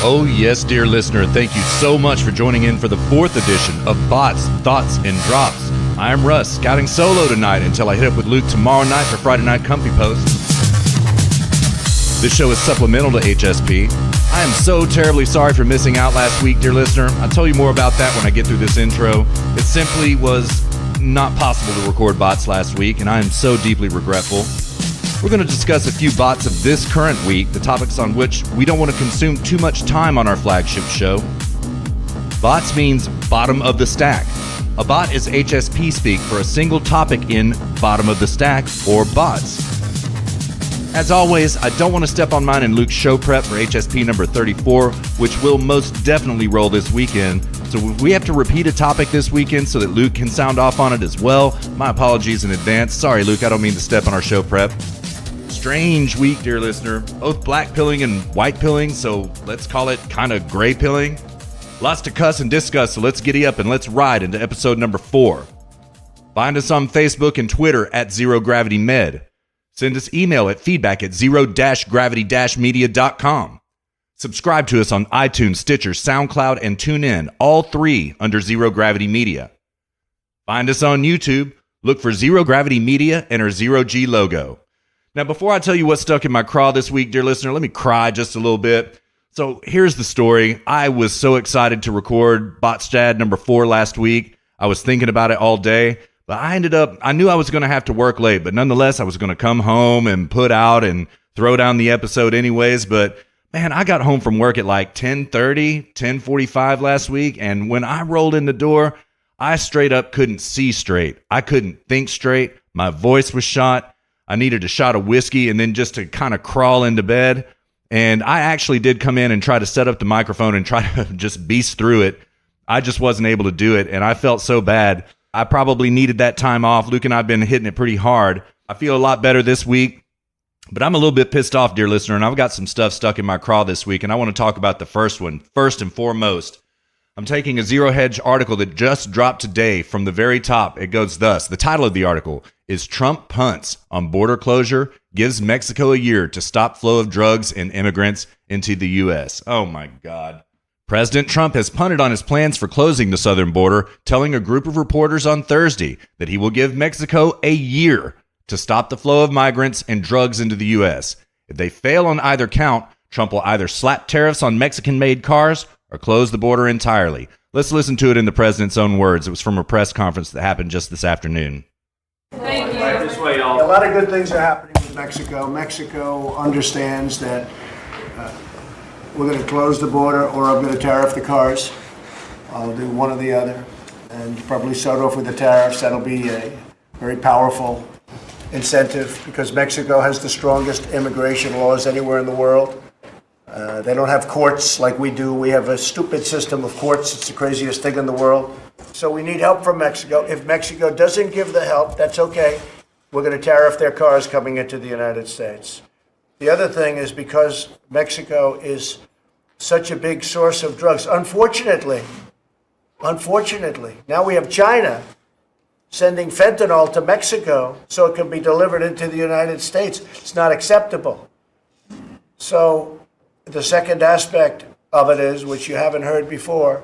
Oh yes, dear listener, thank you so much for joining in for the 4th edition of Bots, Thoughts, and Drops. I am Russ, scouting solo tonight until I hit up with Luke tomorrow night for Friday Night Comfy Post. This show is supplemental to HSP. I am so terribly sorry for missing out last week, dear listener. I'll tell you more about that when I get through this intro. It simply was not possible to record Bots last week, and I am so deeply regretful. We're going to discuss a few bots of this current week, the topics on which we don't want to consume too much time on our flagship show. Bots means bottom of the stack. A bot is HSP speak for a single topic in bottom of the stack, or bots. As always, I don't want to step on mine and Luke's show prep for HSP number 34, which will most definitely roll this weekend. So if we have to repeat a topic this weekend so that Luke can sound off on it as well, my apologies in advance. Sorry, Luke, I don't mean to step on our show prep. Strange week, dear listener. Both black pilling and white pilling, so let's call it kind of gray pilling. Lots to cuss and discuss, so let's giddy up and let's ride into episode number 4. Find us on Facebook and Twitter at Zero Gravity Med. Send us email at feedback@zero-gravity-media.com. Subscribe to us on iTunes, Stitcher, SoundCloud, and TuneIn, all 3 under Zero Gravity Media. Find us on YouTube. Look for Zero Gravity Media and our Zero G logo. Now, before I tell you what's stuck in my craw this week, dear listener, let me cry just a little bit. So here's the story. I was so excited to record Botstad number 4 last week. I was thinking about it all day, but I knew I was going to have to work late, but nonetheless, I was going to come home and put out and throw down the episode anyways. But man, I got home from work at like 10:30, 10:45 last week, and when I rolled in the door, I straight up couldn't see straight. I couldn't think straight. My voice was shot. I needed a shot of whiskey and then just to kind of crawl into bed. And I actually did come in and try to set up the microphone and try to just beast through it. I just wasn't able to do it, and I felt so bad. I probably needed that time off. Luke and I have been hitting it pretty hard. I feel a lot better this week, but I'm a little bit pissed off, dear listener, and I've got some stuff stuck in my craw this week, and I want to talk about the first one. First and foremost, I'm taking a Zero Hedge article that just dropped today from the very top. It goes thus. The title of the article is Trump Punts on Border Closure, Gives Mexico a Year to Stop Flow of Drugs and Immigrants into the U.S. Oh my God. President Trump has punted on his plans for closing the southern border, telling a group of reporters on Thursday that he will give Mexico a year to stop the flow of migrants and drugs into the U.S. If they fail on either count, Trump will either slap tariffs on Mexican-made cars or close the border entirely. Let's listen to it in the president's own words. It was from a press conference that happened just this afternoon. Thank you. Right this way, y'all. A lot of good things are happening with Mexico. Mexico understands that we're going to close the border or I'm going to tariff the cars. I'll do one or the other and probably start off with the tariffs. That'll be a very powerful incentive because Mexico has the strongest immigration laws anywhere in the world. They don't have courts like we do. We have a stupid system of courts. It's the craziest thing in the world. So we need help from Mexico. If Mexico doesn't give the help, that's okay. We're going to tariff their cars coming into the United States. The other thing is because Mexico is such a big source of drugs, unfortunately, now we have China sending fentanyl to Mexico so it can be delivered into the United States. It's not acceptable. So the second aspect of it is, which you haven't heard before,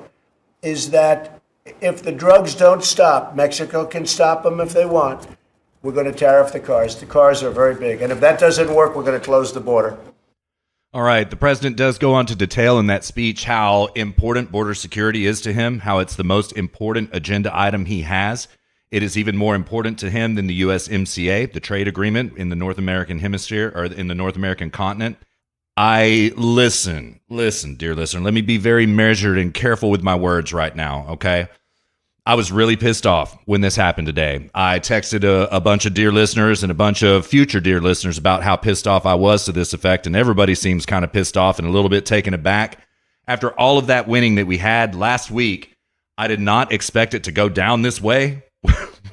is that if the drugs don't stop, Mexico can stop them if they want. We're going to tariff the cars. The cars are very big. And if that doesn't work, we're going to close the border. All right, the president does go on to detail in that speech how important border security is to him, how it's the most important agenda item he has. It is even more important to him than the USMCA, the trade agreement in the North American hemisphere or in the North American continent. Listen, dear listener, let me be very measured and careful with my words right now, okay? I was really pissed off when this happened today. I texted a bunch of dear listeners and a bunch of future dear listeners about how pissed off I was to this effect, and everybody seems kind of pissed off and a little bit taken aback. After all of that winning that we had last week, I did not expect it to go down this way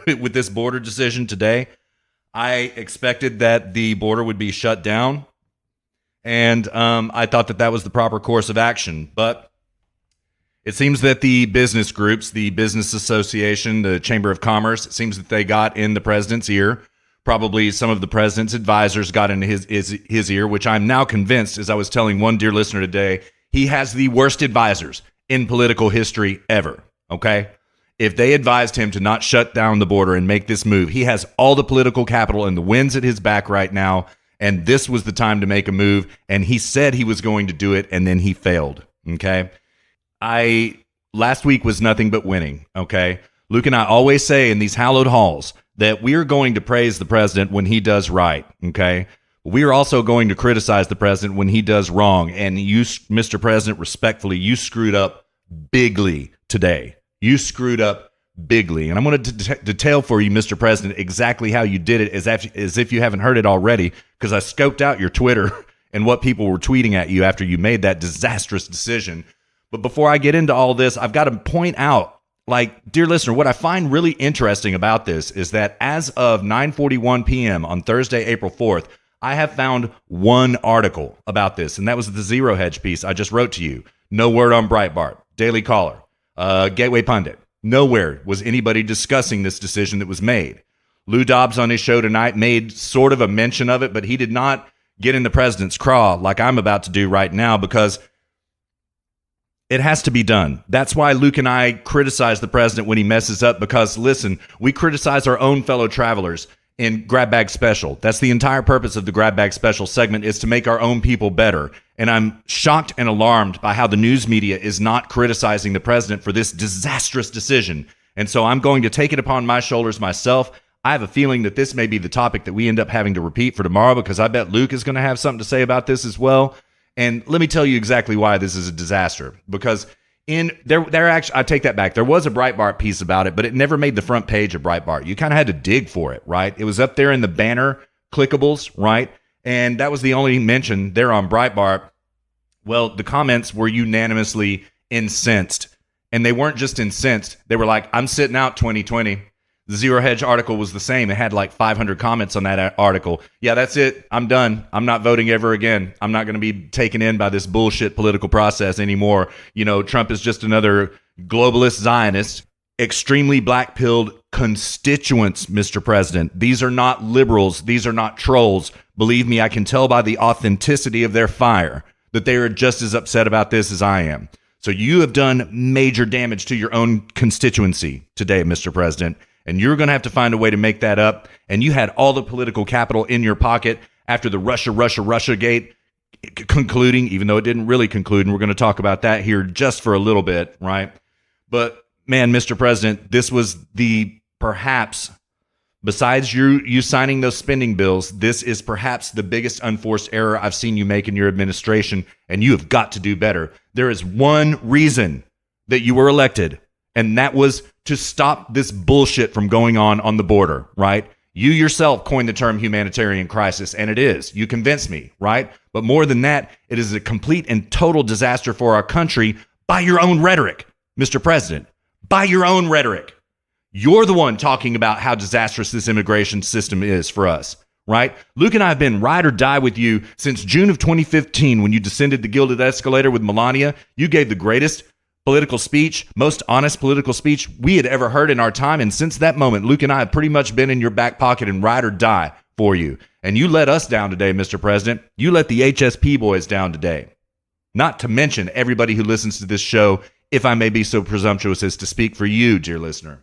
with this border decision today. I expected that the border would be shut down, and I thought that was the proper course of action, but it seems that the business groups, the Business Association, the Chamber of Commerce, it seems that they got in the president's ear. Probably some of the president's advisors got into his ear, which I'm now convinced, as I was telling one dear listener today, He has the worst advisors in political history ever, okay? If they advised him to not shut down the border and make this move, he has all the political capital and the winds at his back right now, and this was the time to make a move, and he said he was going to do it, and then he failed, okay? Last week was nothing but winning, okay? Luke and I always say in these hallowed halls that we are going to praise the president when he does right, okay? We are also going to criticize the president when he does wrong, and you, Mr. President, respectfully, you screwed up bigly today. You screwed up bigly. And I'm going to detail for you, Mr. President, exactly how you did it as if you haven't heard it already, because I scoped out your Twitter and what people were tweeting at you after you made that disastrous decision. But before I get into all this, I've got to point out, like, dear listener, what I find really interesting about this is that as of 9:41 p.m. on Thursday, April 4th, I have found one article about this, and that was the Zero Hedge piece I just wrote to you. No word on Breitbart, Daily Caller, Gateway Pundit. Nowhere was anybody discussing this decision that was made. Lou Dobbs on his show tonight made sort of a mention of it, but he did not get in the president's craw like I'm about to do right now, because it has to be done. That's why Luke and I criticize the president when he messes up, because, listen, we criticize our own fellow travelers in Grab Bag Special. That's the entire purpose of the Grab Bag Special segment, is to make our own people better. And I'm shocked and alarmed by how the news media is not criticizing the president for this disastrous decision. And so I'm going to take it upon my shoulders myself. I have a feeling that this may be the topic that we end up having to repeat for tomorrow, because I bet Luke is going to have something to say about this as well. And let me tell you exactly why this is a disaster. Because I take that back. There was a Breitbart piece about it, but it never made the front page of Breitbart. You kind of had to dig for it, right? It was up there in the banner clickables, right? And that was the only mention there on Breitbart. Well, the comments were unanimously incensed. And they weren't just incensed. They were like, I'm sitting out 2020. The Zero Hedge article was the same. It had like 500 comments on that article. Yeah, that's it. I'm done. I'm not voting ever again. I'm not going to be taken in by this bullshit political process anymore. You know, Trump is just another globalist Zionist. Extremely black-pilled constituents, Mr. President. These are not liberals. These are not trolls. Believe me, I can tell by the authenticity of their fire that they are just as upset about this as I am. So you have done major damage to your own constituency today, Mr. President. And you're going to have to find a way to make that up. And you had all the political capital in your pocket after the Russia gate concluding, even though it didn't really conclude. And we're going to talk about that here just for a little bit, right? But man, Mr. President, this was perhaps, besides you signing those spending bills, this is perhaps the biggest unforced error I've seen you make in your administration. And you have got to do better. There is one reason that you were elected, and that was to stop this bullshit from going on the border, right? You yourself coined the term humanitarian crisis, and it is. You convinced me, right? But more than that, it is a complete and total disaster for our country by your own rhetoric, Mr. President. By your own rhetoric. You're the one talking about how disastrous this immigration system is for us, right? Luke and I have been ride or die with you since June of 2015 when you descended the gilded escalator with Melania. You gave the greatest political speech, most honest political speech we had ever heard in our time. And since that moment, Luke and I have pretty much been in your back pocket and ride or die for you. And you let us down today, Mr. President. You let the HSP boys down today. Not to mention everybody who listens to this show, if I may be so presumptuous as to speak for you, dear listener.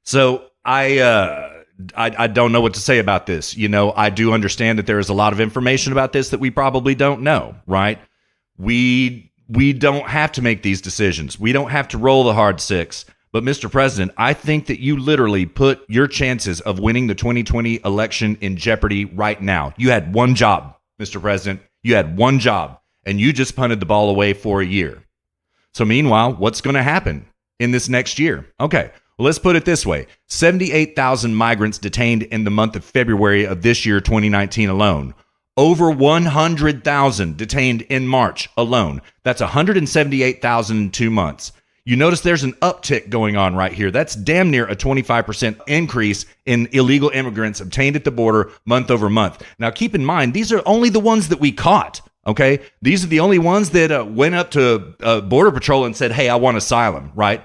So I don't know what to say about this. You know, I do understand that there is a lot of information about this that we probably don't know, right? We don't have to make these decisions. We don't have to roll the hard six. But Mr. President, I think that you literally put your chances of winning the 2020 election in jeopardy right now. You had one job, Mr. President. You had one job, and you just punted the ball away for a year. So meanwhile, what's going to happen in this next year? Okay, well, let's put it this way. 78,000 migrants detained in the month of February of this year, 2019 alone. Over 100,000 detained in March alone. That's 178,000 in 2 months. You notice there's an uptick going on right here. That's damn near a 25% increase in illegal immigrants obtained at the border month over month. Now, keep in mind, these are only the ones that we caught, okay? These are the only ones that went up to Border Patrol and said, hey, I want asylum, right?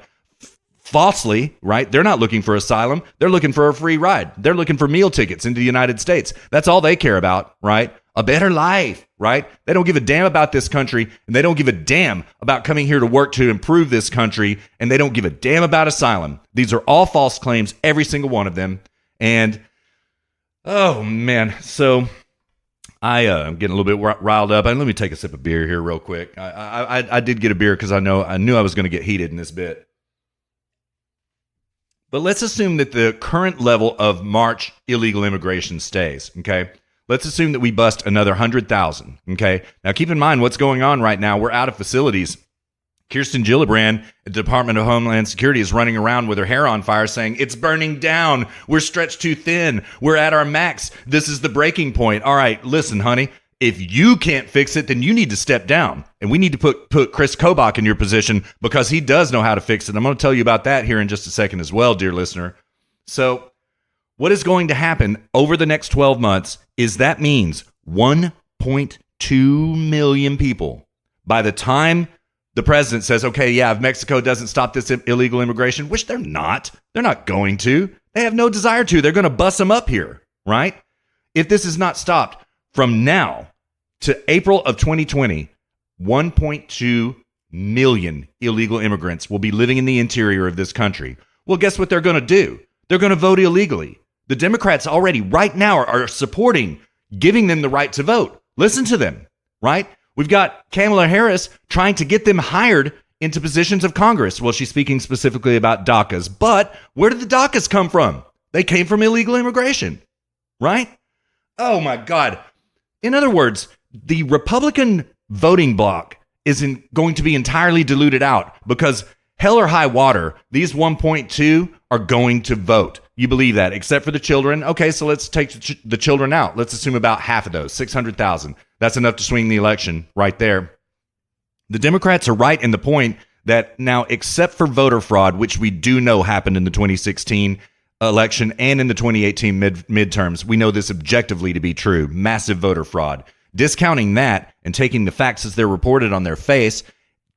Falsely, right? They're not looking for asylum. They're looking for a free ride. They're looking for meal tickets into the United States. That's all they care about, right? a better life, right? They don't give a damn about this country, and they don't give a damn about coming here to work to improve this country, and they don't give a damn about asylum. These are all false claims, every single one of them. And, oh, man. So I'm getting a little bit riled up. And let me take a sip of beer here real quick. I did get a beer because I knew I was going to get heated in this bit. But let's assume that the current level of March illegal immigration stays, okay? Let's assume that we bust another 100,000, okay? Now, keep in mind what's going on right now. We're out of facilities. Kirsten Gillibrand at the Department of Homeland Security is running around with her hair on fire saying, it's burning down. We're stretched too thin. We're at our max. This is the breaking point. All right, listen, honey. If you can't fix it, then you need to step down. And we need to put Chris Kobach in your position because he does know how to fix it. I'm going to tell you about that here in just a second as well, dear listener. So what is going to happen over the next 12 months is that means 1.2 million people. By the time the president says, okay, yeah, if Mexico doesn't stop this illegal immigration, which they're not going to. They have no desire to. They're going to bus them up here, right? If this is not stopped from now to April of 2020, 1.2 million illegal immigrants will be living in the interior of this country. Well, guess what they're going to do? They're going to vote illegally. The Democrats already right now are supporting giving them the right to vote. Listen to them, right? We've got Kamala Harris trying to get them hired into positions of Congress. Well, she's speaking specifically about DACAs. But where did the DACAs come from? They came from illegal immigration, right? Oh, my God. In other words, the Republican voting bloc isn't going to be entirely diluted out because hell or high water, these 1.2 are going to vote. You believe that, except for the children. Okay, so let's take the children out. Let's assume about half of those, 600,000. That's enough to swing the election right there. The Democrats are right in the point that now, except for voter fraud, which we do know happened in the 2016 election and in the 2018 midterms, we know this objectively to be true, massive voter fraud. Discounting that and taking the facts as they're reported on their face,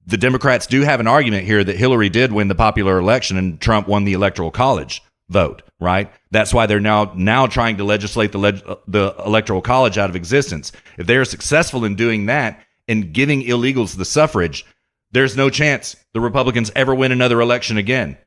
the Democrats do have an argument here that Hillary did win the popular election and Trump won the Electoral College vote, right? That's why they're now trying to legislate the Electoral College out of existence. If they are successful in doing that and giving illegals the suffrage, there's no chance the Republicans ever win another election again.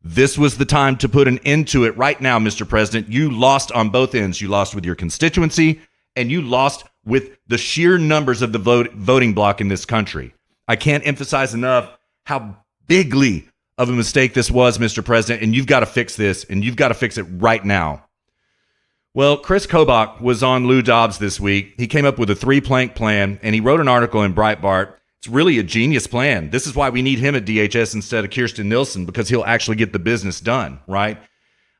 This was the time to put an end to it right now, Mr. President. You lost on both ends. You lost with your constituency and you lost with the sheer numbers of the voting bloc in this country. I can't emphasize enough how bigly of a mistake this was, Mr. President, and you've got to fix this, and you've got to fix it right now. Well, Chris Kobach was on Lou Dobbs this week. He came up with a 3-plank plan, and he wrote an article in Breitbart. It's really a genius plan. This is why we need him at DHS instead of Kirsten Nielsen, because he'll actually get the business done, right?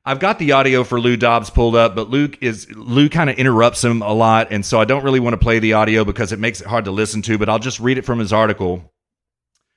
I've got the audio for Lou Dobbs pulled up, but Lou kind of interrupts him a lot, and so I don't really want to play the audio because it makes it hard to listen to, but I'll just read it from his article.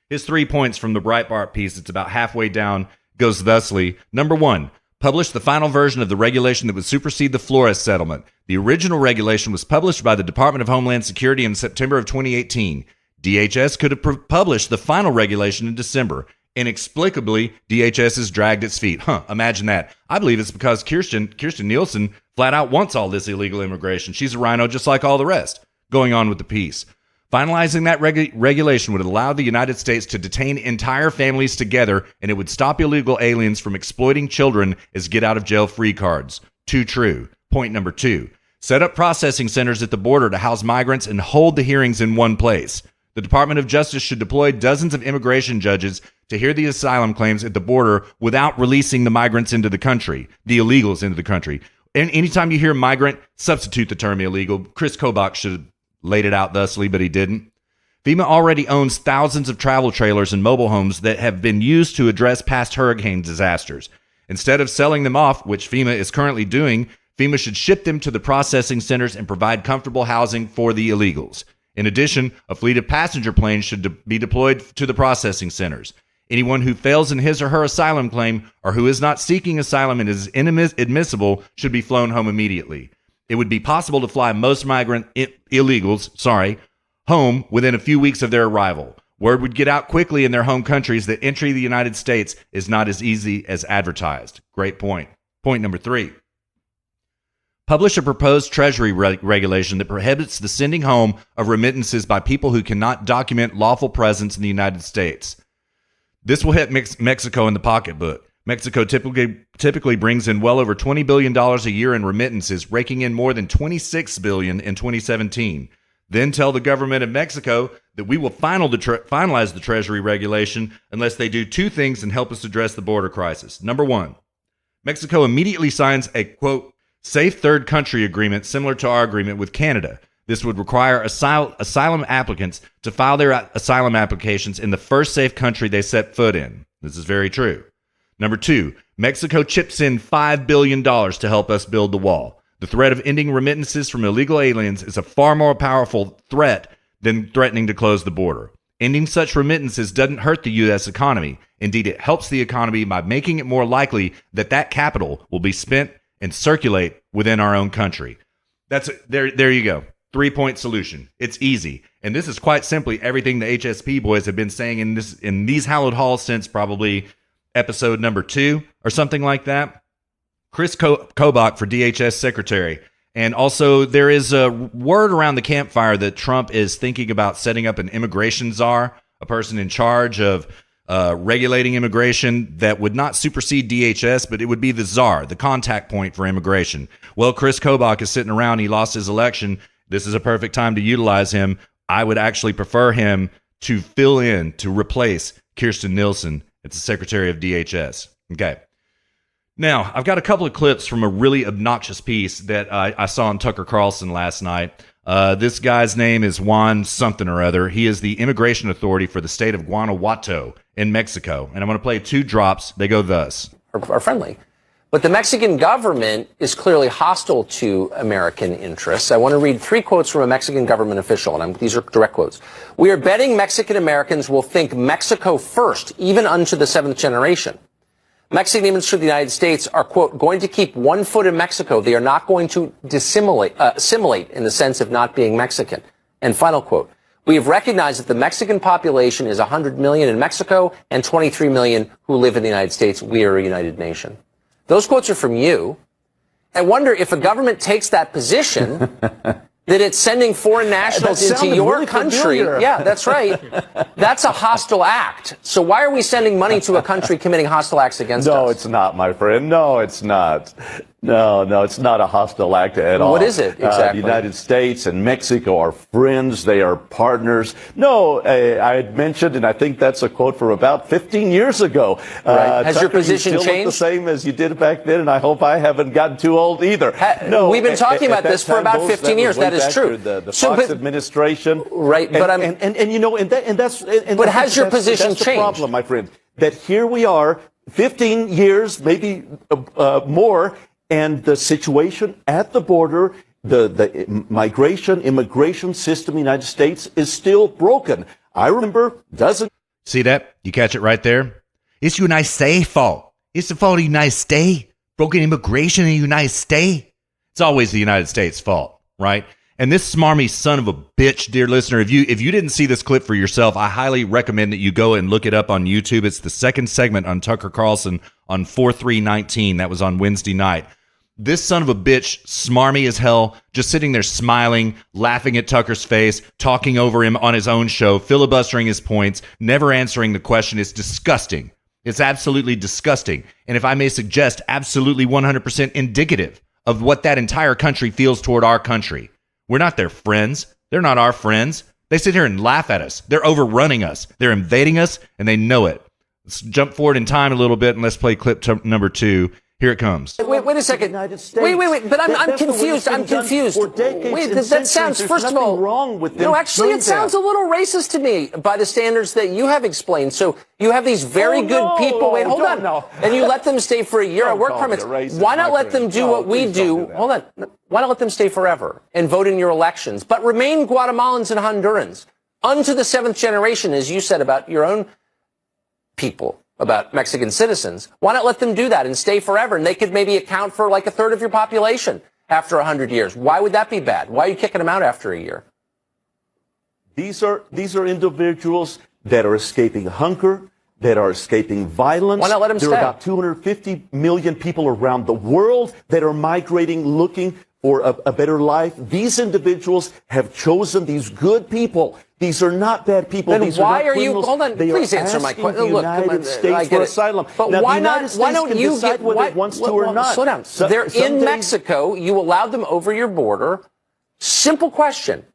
His 3 points from the Breitbart piece, it's about halfway down, goes thusly. Number 1, publish the final version of the regulation that would supersede the Flores settlement. The original regulation was published by the Department of Homeland Security in September of 2018. DHS could have published the final regulation in December. Inexplicably, DHS has dragged its feet. Imagine that. I believe it's because Kirsten Nielsen flat out wants all this illegal immigration. She's a rhino just like all the rest. Going on with the piece. Finalizing that regulation would allow the United States to detain entire families together, and it would stop illegal aliens from exploiting children as get-out-of-jail-free cards. Too true. Point number 2. Set up processing centers at the border to house migrants and hold the hearings in one place. The Department of Justice should deploy dozens of immigration judges to hear the asylum claims at the border without releasing the migrants into the country, the illegals into the country. And anytime you hear migrant, substitute the term illegal. Chris Kobach should have laid it out thusly, but he didn't. FEMA already owns thousands of travel trailers and mobile homes that have been used to address past hurricane disasters. Instead of selling them off, which FEMA is currently doing, FEMA should ship them to the processing centers and provide comfortable housing for the illegals. In addition, a fleet of passenger planes should be deployed to the processing centers. Anyone who fails in his or her asylum claim or who is not seeking asylum and is inadmissible should be flown home immediately. It would be possible to fly most migrant illegals, home within a few weeks of their arrival. Word would get out quickly in their home countries that entry to the United States is not as easy as advertised. Great point. Point number 3. publish a proposed Treasury regulation that prohibits the sending home of remittances by people who cannot document lawful presence in the United States. This will hit Mexico in the pocketbook. Mexico typically brings in well over $20 billion a year in remittances, raking in more than $26 billion in 2017. Then tell the government of Mexico that we will finalize the Treasury regulation unless they do two things and help us address the border crisis. Number one, Mexico immediately signs a, quote, safe third country agreement similar to our agreement with Canada. This would require asylum applicants to file their asylum applications in the first safe country they set foot in. This is very true. Number two, Mexico chips in $5 billion to help us build the wall. The threat of ending remittances from illegal aliens is a far more powerful threat than threatening to close the border. Ending such remittances doesn't hurt the U.S. economy. Indeed, it helps the economy by making it more likely that capital will be spent and circulate within our own country. There you go. 3-point solution. It's easy. And this is quite simply everything the HSP boys have been saying in these hallowed halls since probably episode number 2 or something like that. Chris Kobach for DHS secretary. And also there is a word around the campfire that Trump is thinking about setting up an immigration czar, a person in charge of regulating immigration that would not supersede DHS, but it would be the czar, the contact point for immigration. Well, Chris Kobach is sitting around. He lost his election. This is a perfect time to utilize him. I would actually prefer him to fill in, to replace Kirstjen Nielsen as the Secretary of DHS. Okay. Now, I've got a couple of clips from a really obnoxious piece that I saw on Tucker Carlson last night. This guy's name is Juan something or other. He is the immigration authority for the state of Guanajuato in Mexico. And I'm going to play 2 drops. They go thus. Are friendly. But the Mexican government is clearly hostile to American interests. I want to read 3 quotes from a Mexican government official, and these are direct quotes. We are betting Mexican Americans will think Mexico first, even unto the 7th generation. Mexican immigrants to the United States are, quote, going to keep one foot in Mexico. They are not going to assimilate in the sense of not being Mexican. And final quote. We have recognized that the Mexican population is 100 million in Mexico and 23 million who live in the United States. We are a united nation. Those quotes are from you. I wonder if a government takes that position, that it's sending foreign nationals into your really country. Familiar. Yeah, that's right. That's a hostile act. So why are we sending money to a country committing hostile acts against us? No, it's not, my friend. No, it's not. No, it's not a hostile act at all. What is it exactly? The United States and Mexico are friends. They are partners. No, I had mentioned, and I think that's a quote from about 15 years ago. Right. Has Tucker, your position you still changed? Look the same as you did back then, and I hope I haven't gotten too old either. No, we've been talking about this for about 15 years. That is true. The Fox administration, right? But but has your position changed? That's the problem, my friend. That here we are, 15 years, maybe more. And the situation at the border, the immigration system in the United States is still broken. I remember See that? You catch it right there? It's the United States' fault. It's the fault of the United States. Broken immigration in the United States. It's always the United States' fault, right? And this smarmy son of a bitch, dear listener, if you didn't see this clip for yourself, I highly recommend that you go and look it up on YouTube. It's the second segment on Tucker Carlson on 4/3/19. That was on Wednesday night. This son of a bitch, smarmy as hell, just sitting there smiling, laughing at Tucker's face, talking over him on his own show, filibustering his points, never answering the question. It's disgusting. It's absolutely disgusting. And if I may suggest, absolutely 100% indicative of what that entire country feels toward our country. We're not their friends. They're not our friends. They sit here and laugh at us. They're overrunning us. They're invading us, and they know it. Let's jump forward in time a little bit, and let's play clip number 2. Here it comes. Wait a second. Wait. But I'm confused. I'm confused. Wait, that sounds, first of all, wrong with them. No, actually, it sounds a little racist to me by the standards that you have explained. So you have these very good people. Wait, hold on. No. And you let them stay for a year on work permits. Why not let them do what we do? Hold on. Why not let them stay forever and vote in your elections, but remain Guatemalans and Hondurans unto the 7th generation, as you said about your own people, about Mexican citizens? Why not let them do that and stay forever? And they could maybe account for like a third of your population after 100 years. Why would that be bad? Why are you kicking them out after a year? These are individuals that are escaping hunger, that are escaping violence. Why not let them stay? There are about 250 million people around the world that are migrating, looking for a better life. These individuals have chosen these good people. These are not bad people. Then These why are not are you? criminals. Hold on, They please are answer my asking question. the Look, United I States get for it. asylum. But now, why the not? United States Why don't can you decide get? whether Why, it wants to well, or not. Slow down. So, They're some in days- Mexico. You allowed them over your border. Simple question.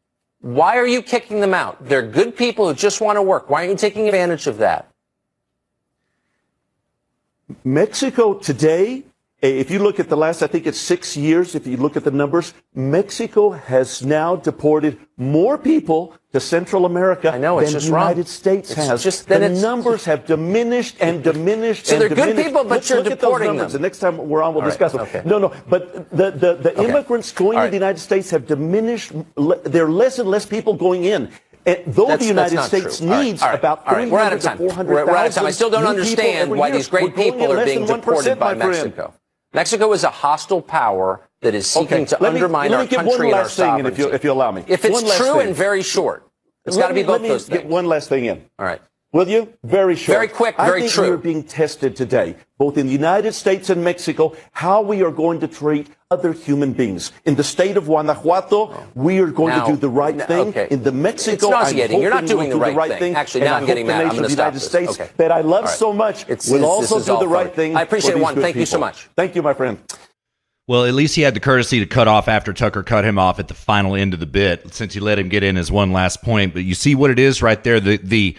Why are you kicking them out? They're good people who just want to work. Why aren't you taking advantage of that? Mexico today, if you look at the last, I think it's 6 years, if you look at the numbers, Mexico has now deported more people to Central America I know, it's than the just wrong. United States It's has. just- then the it's- numbers have diminished and diminished So and they're good diminished. people, but Let's you're look at those deporting numbers. them. The next time we're on, we'll All right, discuss them. okay. No, but the immigrants going to the United States have diminished. There are less and less people going in. And though That's the United not States true. All right, needs all right, about all right. We're out of 300 to time. 400,000 We're out of time. I still don't new people understand every why year. these great We're going people in are less being than 1%, deported by my friend. Mexico. Mexico is a hostile power that is seeking to undermine our give country one and our last thing in, sovereignty. if you allow me. If One it's last true thing. and very short, it's got to be both those Let me things. get one last thing in. All right. Will you? Very short. Very quick, I very think true. we are being tested today, both in the United States and Mexico, how we are going to treat other human beings. In the state of Guanajuato, we are going Now- to do the right thing. okay. In the Mexico, It's I'm nauseating. You're not hoping doing we'll the do the right right thing. thing. Actually, and now I I'm hope getting the mad. I'm nation gonna of the stop United this. States Okay. that I love All right. so much It's- will this also is do all the right fun. thing. I appreciate for it, these Juan. good Thank you so people. much. Thank you, my friend. Well, at least he had the courtesy to cut off after Tucker cut him off at the final end of the bit, since he let him get in his one last point. But you see what it is right there, the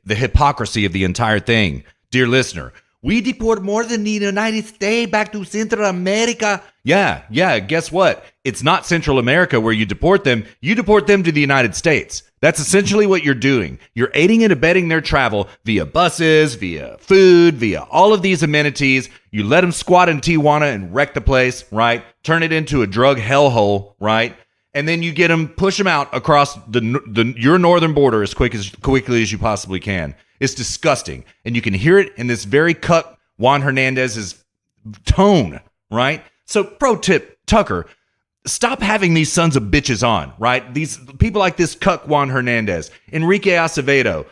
hypocrisy of the entire thing. Dear listener, we deport more than the United States back to Central America. Yeah, guess what? It's not Central America where you deport them. You deport them to the United States. That's essentially what you're doing. You're aiding and abetting their travel via buses, via food, via all of these amenities. You let them squat in Tijuana and wreck the place, right? Turn it into a drug hellhole, right? And then you get them, push them out across your northern border as quickly as you possibly can. It's disgusting. And you can hear it in this very Cuck Juan Hernandez's tone, right? So pro tip, Tucker, stop having these sons of bitches on, right? These people like this Cuck Juan Hernandez, Enrique Acevedo,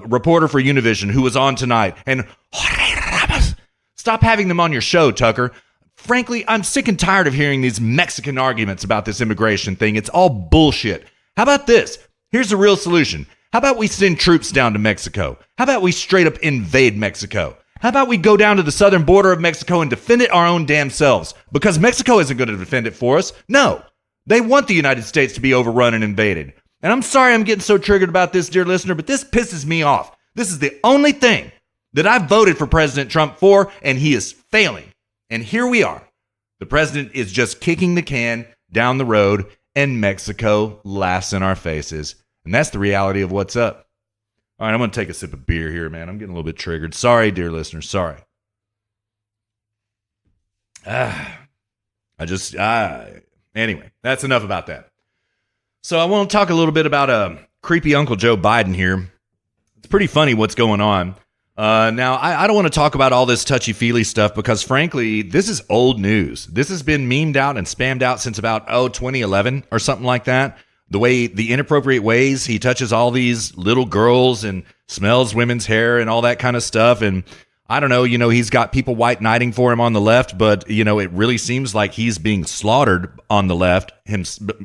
reporter for Univision, who was on tonight, and Jorge Ramos. Stop having them on your show, Tucker. Frankly, I'm sick and tired of hearing these Mexican arguments about this immigration thing. It's all bullshit. How about this? Here's a real solution. How about we send troops down to Mexico? How about we straight up invade Mexico? How about we go down to the southern border of Mexico and defend it our own damn selves? Because Mexico isn't going to defend it for us. No. They want the United States to be overrun and invaded. And I'm sorry I'm getting so triggered about this, dear listener, but this pisses me off. This is the only thing that I voted for President Trump for, and he is failing. And here we are. The president is just kicking the can down the road, and Mexico laughs in our faces. And that's the reality of what's up. All right, I'm going to take a sip of beer here, man. I'm getting a little bit triggered. Sorry, dear listeners. Sorry. Anyway, that's enough about that. So I want to talk a little bit about creepy Uncle Joe Biden here. It's pretty funny what's going on. Now, I don't want to talk about all this touchy-feely stuff because, frankly, this is old news. This has been memed out and spammed out since about, 2011 or something like that. The inappropriate ways he touches all these little girls and smells women's hair and all that kind of stuff. And I don't know, he's got people white knighting for him on the left, but, it really seems like he's being slaughtered on the left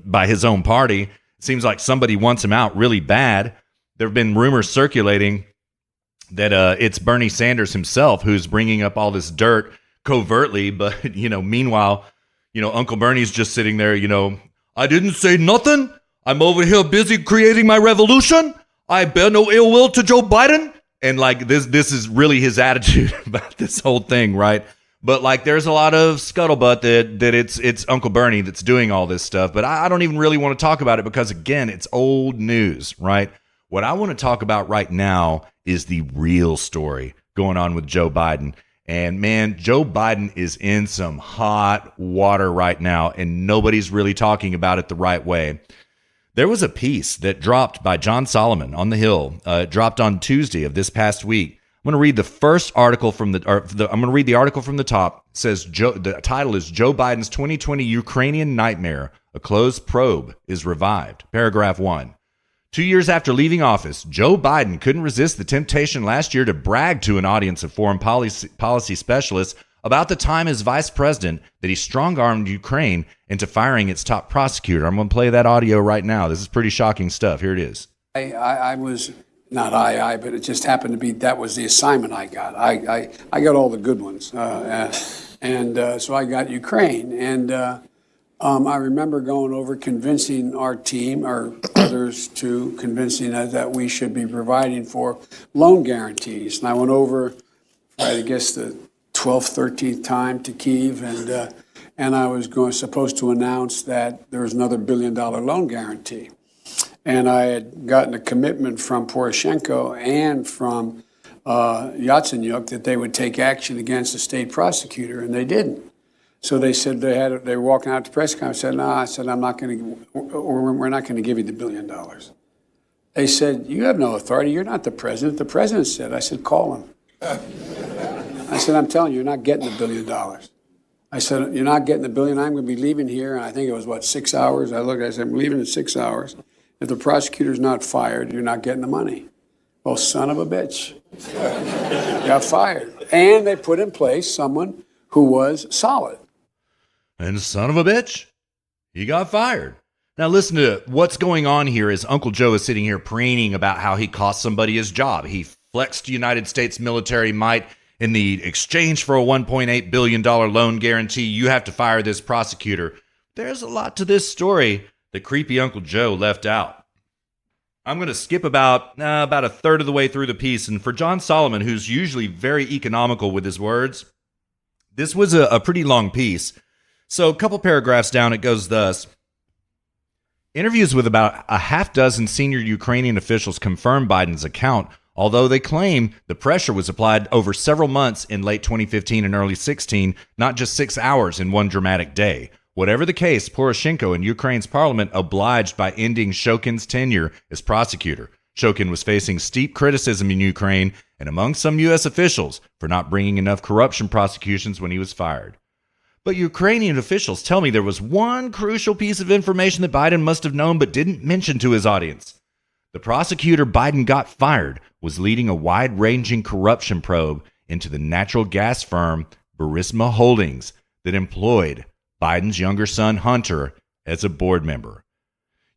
by his own party. It seems like somebody wants him out really bad. There have been rumors circulating that it's Bernie Sanders himself who's bringing up all this dirt covertly, but, meanwhile, Uncle Bernie's just sitting there, I didn't say nothing. I'm over here busy creating my revolution. I bear no ill will to Joe Biden. And this is really his attitude about this whole thing, right? But there's a lot of scuttlebutt that it's Uncle Bernie that's doing all this stuff. But I don't even really want to talk about it because, again, it's old news, right? What I want to talk about right now is the real story going on with Joe Biden. And man, Joe Biden is in some hot water right now, and nobody's really talking about it the right way. There was a piece that dropped by John Solomon on the Hill. It dropped on Tuesday of this past week. I'm going to read the first article I'm going to read the article from the top. It says the title is Joe Biden's 2020 Ukrainian Nightmare. A closed probe is revived. Paragraph 1. 2 years after leaving office, Joe Biden couldn't resist the temptation last year to brag to an audience of foreign policy specialists about the time as vice president that he strong-armed Ukraine into firing its top prosecutor. I'm going to play that audio right now. This is pretty shocking stuff. Here it is. I was not but it just happened to be that was the assignment I got. I got all the good ones, so I got Ukraine, and I remember going over convincing our team or others to convincing us that we should be providing for loan guarantees, and I went over, I guess the 12th, 13th time to Kyiv, and I was supposed to announce that there was another $1 billion loan guarantee. And I had gotten a commitment from Poroshenko and from Yatsenyuk that they would take action against the state prosecutor, and they didn't. So they said they were walking out to press conference. I said, no, I'm not going to, or we're not going to give you the $1 billion. They said, you have no authority. You're not the president. The president said. I said, call him. I said, I'm telling you, you're not getting the $1 billion. I said, you're not getting the $1 billion. I'm going to be leaving here. And I think it was, 6 hours? I said, I'm leaving in 6 hours. If the prosecutor's not fired, you're not getting the money. Well, son of a bitch. Got fired. And they put in place someone who was solid. And son of a bitch, he got fired. Now listen to what's going on here as Uncle Joe is sitting here preening about how he cost somebody his job. He flexed United States military might in the exchange for a $1.8 billion loan guarantee. You have to fire this prosecutor. There's a lot to this story that creepy Uncle Joe left out. I'm going to skip about a third of the way through the piece. And for John Solomon, who's usually very economical with his words, this was a pretty long piece. So a couple paragraphs down, it goes thus. Interviews with about a half dozen senior Ukrainian officials confirmed Biden's account, although they claim the pressure was applied over several months in late 2015 and early 16, not just 6 hours in one dramatic day. Whatever the case, Poroshenko and Ukraine's parliament obliged by ending Shokin's tenure as prosecutor. Shokin was facing steep criticism in Ukraine and among some U.S. officials for not bringing enough corruption prosecutions when he was fired. But Ukrainian officials tell me there was one crucial piece of information that Biden must have known but didn't mention to his audience. The prosecutor Biden got fired was leading a wide-ranging corruption probe into the natural gas firm Burisma Holdings that employed Biden's younger son, Hunter, as a board member.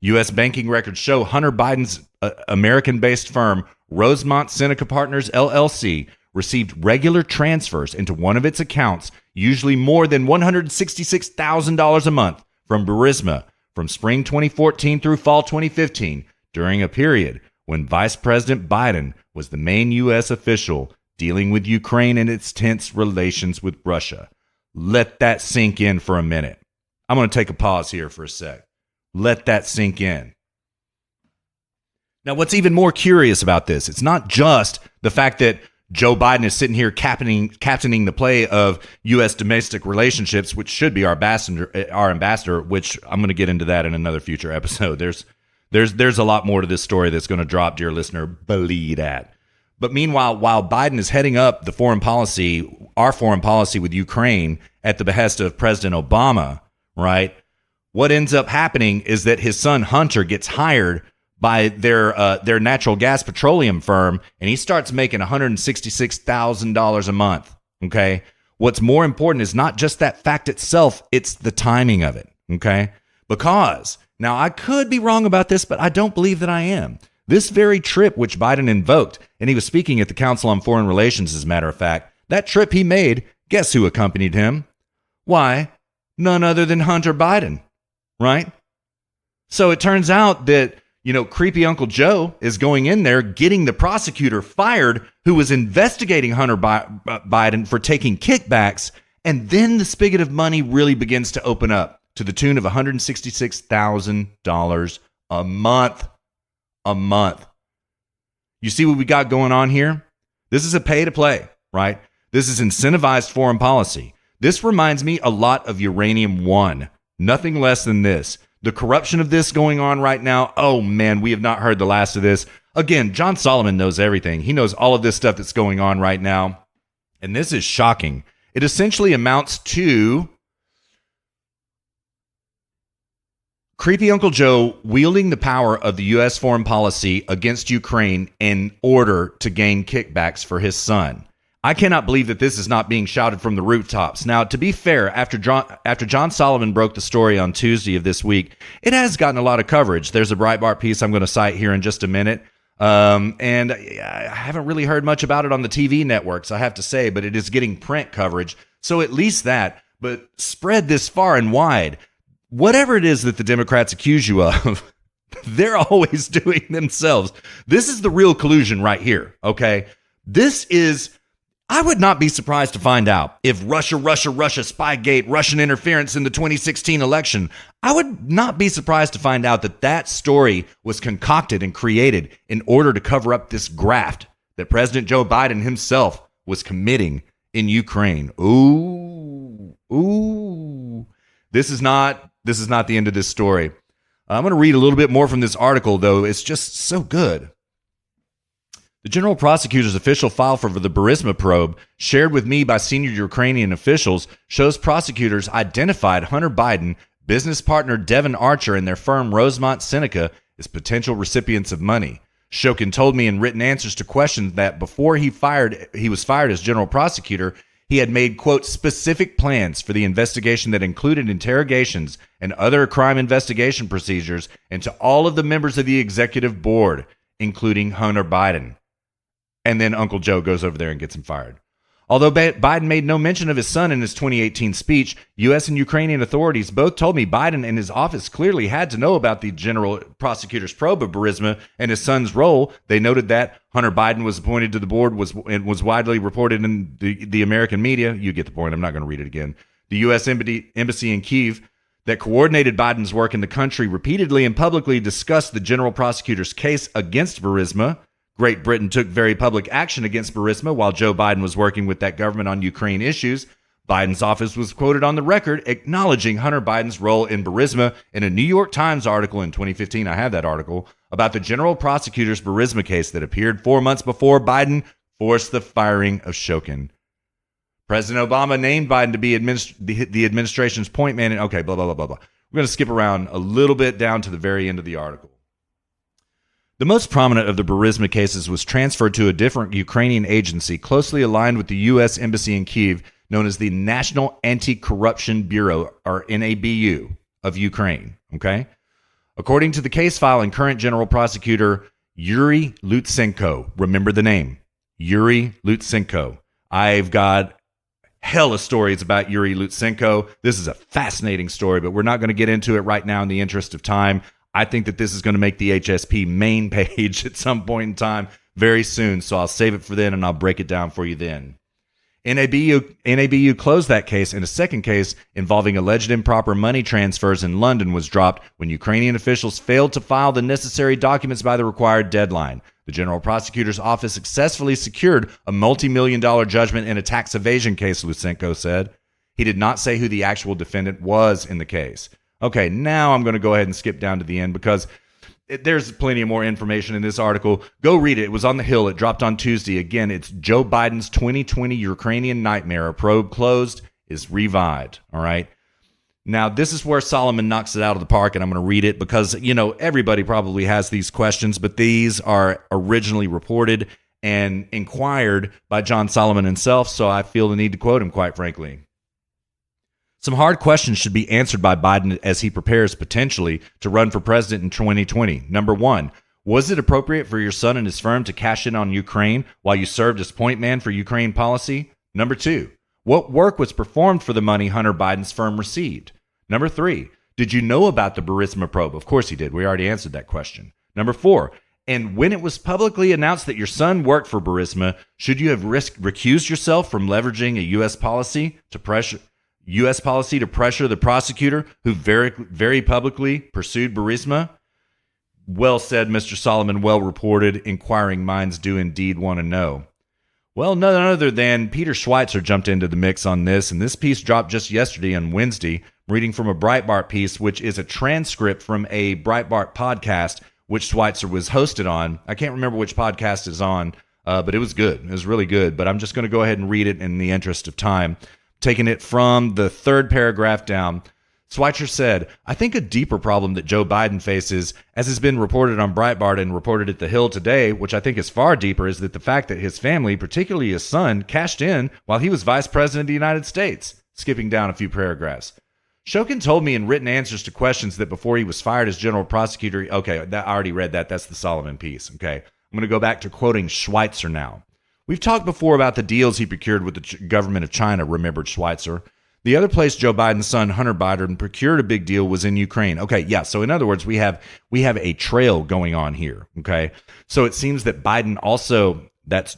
U.S. banking records show Hunter Biden's American-based firm, Rosemont Seneca Partners, LLC, received regular transfers into one of its accounts, usually more than $166,000 a month from Burisma from spring 2014 through fall 2015, during a period when Vice President Biden was the main U.S. official dealing with Ukraine and its tense relations with Russia. Let that sink in for a minute. I'm going to take a pause here for a sec. Let that sink in. Now, what's even more curious about this, it's not just the fact that Joe Biden is sitting here captaining the play of U.S. domestic relationships, which should be our ambassador, which I'm going to get into that in another future episode. There's a lot more to this story that's going to drop, dear listener. Believe that. But meanwhile, while Biden is heading up the our foreign policy with Ukraine at the behest of President Obama, right? What ends up happening is that his son Hunter gets hired by their natural gas petroleum firm, and he starts making $166,000 a month. Okay. What's more important is not just that fact itself, it's the timing of it. Okay. Because now I could be wrong about this, but I don't believe that I am. This very trip, which Biden invoked, and he was speaking at the Council on Foreign Relations, as a matter of fact, that trip he made, guess who accompanied him? Why? None other than Hunter Biden, right? So it turns out that, creepy Uncle Joe is going in there, getting the prosecutor fired who was investigating Hunter Biden for taking kickbacks, and then the spigot of money really begins to open up to the tune of $166,000 a month. You see what we got going on here? This is a pay to play, right? This is incentivized foreign policy. This reminds me a lot of Uranium One. Nothing less than this. The corruption of this going on right now, oh man, we have not heard the last of this. Again, John Solomon knows everything. He knows all of this stuff that's going on right now. And this is shocking. It essentially amounts to creepy Uncle Joe wielding the power of the U.S. foreign policy against Ukraine in order to gain kickbacks for his son. I cannot believe that this is not being shouted from the rooftops. Now, to be fair, after John Solomon broke the story on Tuesday of this week, it has gotten a lot of coverage. There's a Breitbart piece I'm going to cite here in just a minute. And I haven't really heard much about it on the TV networks, I have to say, but it is getting print coverage. So at least that, but spread this far and wide. Whatever it is that the Democrats accuse you of, they're always doing themselves. This is the real collusion right here, okay? I would not be surprised to find out if Russia, Spygate, Russian interference in the 2016 election. I would not be surprised to find out that story was concocted and created in order to cover up this graft that President Joe Biden himself was committing in Ukraine. Ooh. This is not the end of this story. I'm going to read a little bit more from this article, though. It's just so good. The General Prosecutor's official file for the Burisma probe, shared with me by senior Ukrainian officials, shows prosecutors identified Hunter Biden, business partner Devin Archer, and their firm Rosemont Seneca as potential recipients of money. Shokin told me in written answers to questions that before he was fired as general prosecutor, he had made, quote, specific plans for the investigation that included interrogations and other crime investigation procedures into all of the members of the executive board, including Hunter Biden. And then Uncle Joe goes over there and gets him fired. Although Biden made no mention of his son in his 2018 speech, U.S. and Ukrainian authorities both told me Biden and his office clearly had to know about the general prosecutor's probe of Burisma and his son's role. They noted that Hunter Biden was appointed to the board was widely reported in the American media. You get the point. I'm not going to read it again. The U.S. embassy in Kyiv that coordinated Biden's work in the country repeatedly and publicly discussed the general prosecutor's case against Burisma. Great Britain took very public action against Burisma while Joe Biden was working with that government on Ukraine issues. Biden's office was quoted on the record acknowledging Hunter Biden's role in Burisma in a New York Times article in 2015. I have that article about the general prosecutor's Burisma case that appeared 4 months before Biden forced the firing of Shokin. President Obama named Biden to be the administration's point man. Okay, blah, blah, blah, blah, blah. We're going to skip around a little bit down to the very end of the article. The most prominent of the Burisma cases was transferred to a different Ukrainian agency closely aligned with the U.S. Embassy in Kyiv, known as the National Anti-Corruption Bureau, or NABU, of Ukraine. Okay? According to the case file and current General Prosecutor Yuri Lutsenko, remember the name, Yuri Lutsenko. I've got hella stories about Yuri Lutsenko. This is a fascinating story, but we're not going to get into it right now in the interest of time. I think that this is going to make the HSP main page at some point in time very soon, so I'll save it for then and I'll break it down for you then. NABU closed that case, and a second case involving alleged improper money transfers in London was dropped when Ukrainian officials failed to file the necessary documents by the required deadline. The General Prosecutor's Office successfully secured a multi-million-dollar judgment in a tax evasion case, Lutsenko said. He did not say who the actual defendant was in the case. Okay, now I'm going to go ahead and skip down to the end because there's plenty of more information in this article. Go read it. It was on the Hill. It dropped on Tuesday. Again, it's Joe Biden's 2020 Ukrainian nightmare. A probe closed is revived. All right. Now, this is where Solomon knocks it out of the park, and I'm going to read it because, everybody probably has these questions, but these are originally reported and inquired by John Solomon himself, so I feel the need to quote him, quite frankly. Some hard questions should be answered by Biden as he prepares potentially to run for president in 2020. Number one, was it appropriate for your son and his firm to cash in on Ukraine while you served as point man for Ukraine policy? Number two, what work was performed for the money Hunter Biden's firm received? Number three, did you know about the Burisma probe? Of course he did. We already answered that question. Number four, and when it was publicly announced that your son worked for Burisma, should you have recused yourself from leveraging a U.S. policy to pressure the prosecutor who very, very publicly pursued Burisma? Well said, Mr. Solomon, well reported. Inquiring minds do indeed want to know. Well, none other than Peter Schweitzer jumped into the mix on this, and this piece dropped just yesterday on Wednesday. I'm reading from a Breitbart piece, which is a transcript from a Breitbart podcast, which Schweitzer was hosted on. I can't remember which podcast is on, but it was good. It was really good, but I'm just going to go ahead and read it in the interest of time. Taking it from the third paragraph down. Schweitzer said, I think a deeper problem that Joe Biden faces, as has been reported on Breitbart and reported at The Hill today, which I think is far deeper, is that the fact that his family, particularly his son, cashed in while he was vice president of the United States. Skipping down a few paragraphs. Shokin told me in written answers to questions that before he was fired as general prosecutor, okay, I already read that. That's the Solomon piece. Okay. I'm going to go back to quoting Schweitzer now. We've talked before about the deals he procured with the government of China, remembered Schweitzer. The other place Joe Biden's son, Hunter Biden, procured a big deal was in Ukraine. Okay, yeah, so in other words, we have a trail going on here, okay? So it seems that Biden also, that's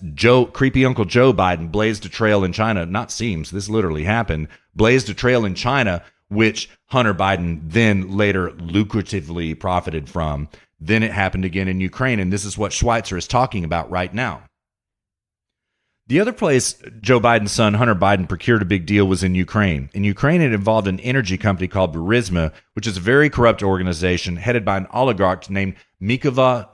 creepy Uncle Joe Biden, blazed a trail in China. Not seems, this literally happened. Blazed a trail in China, which Hunter Biden then later lucratively profited from. Then it happened again in Ukraine, and this is what Schweitzer is talking about right now. The other place Joe Biden's son, Hunter Biden, procured a big deal was in Ukraine. In Ukraine, it involved an energy company called Burisma, which is a very corrupt organization headed by an oligarch named Mykola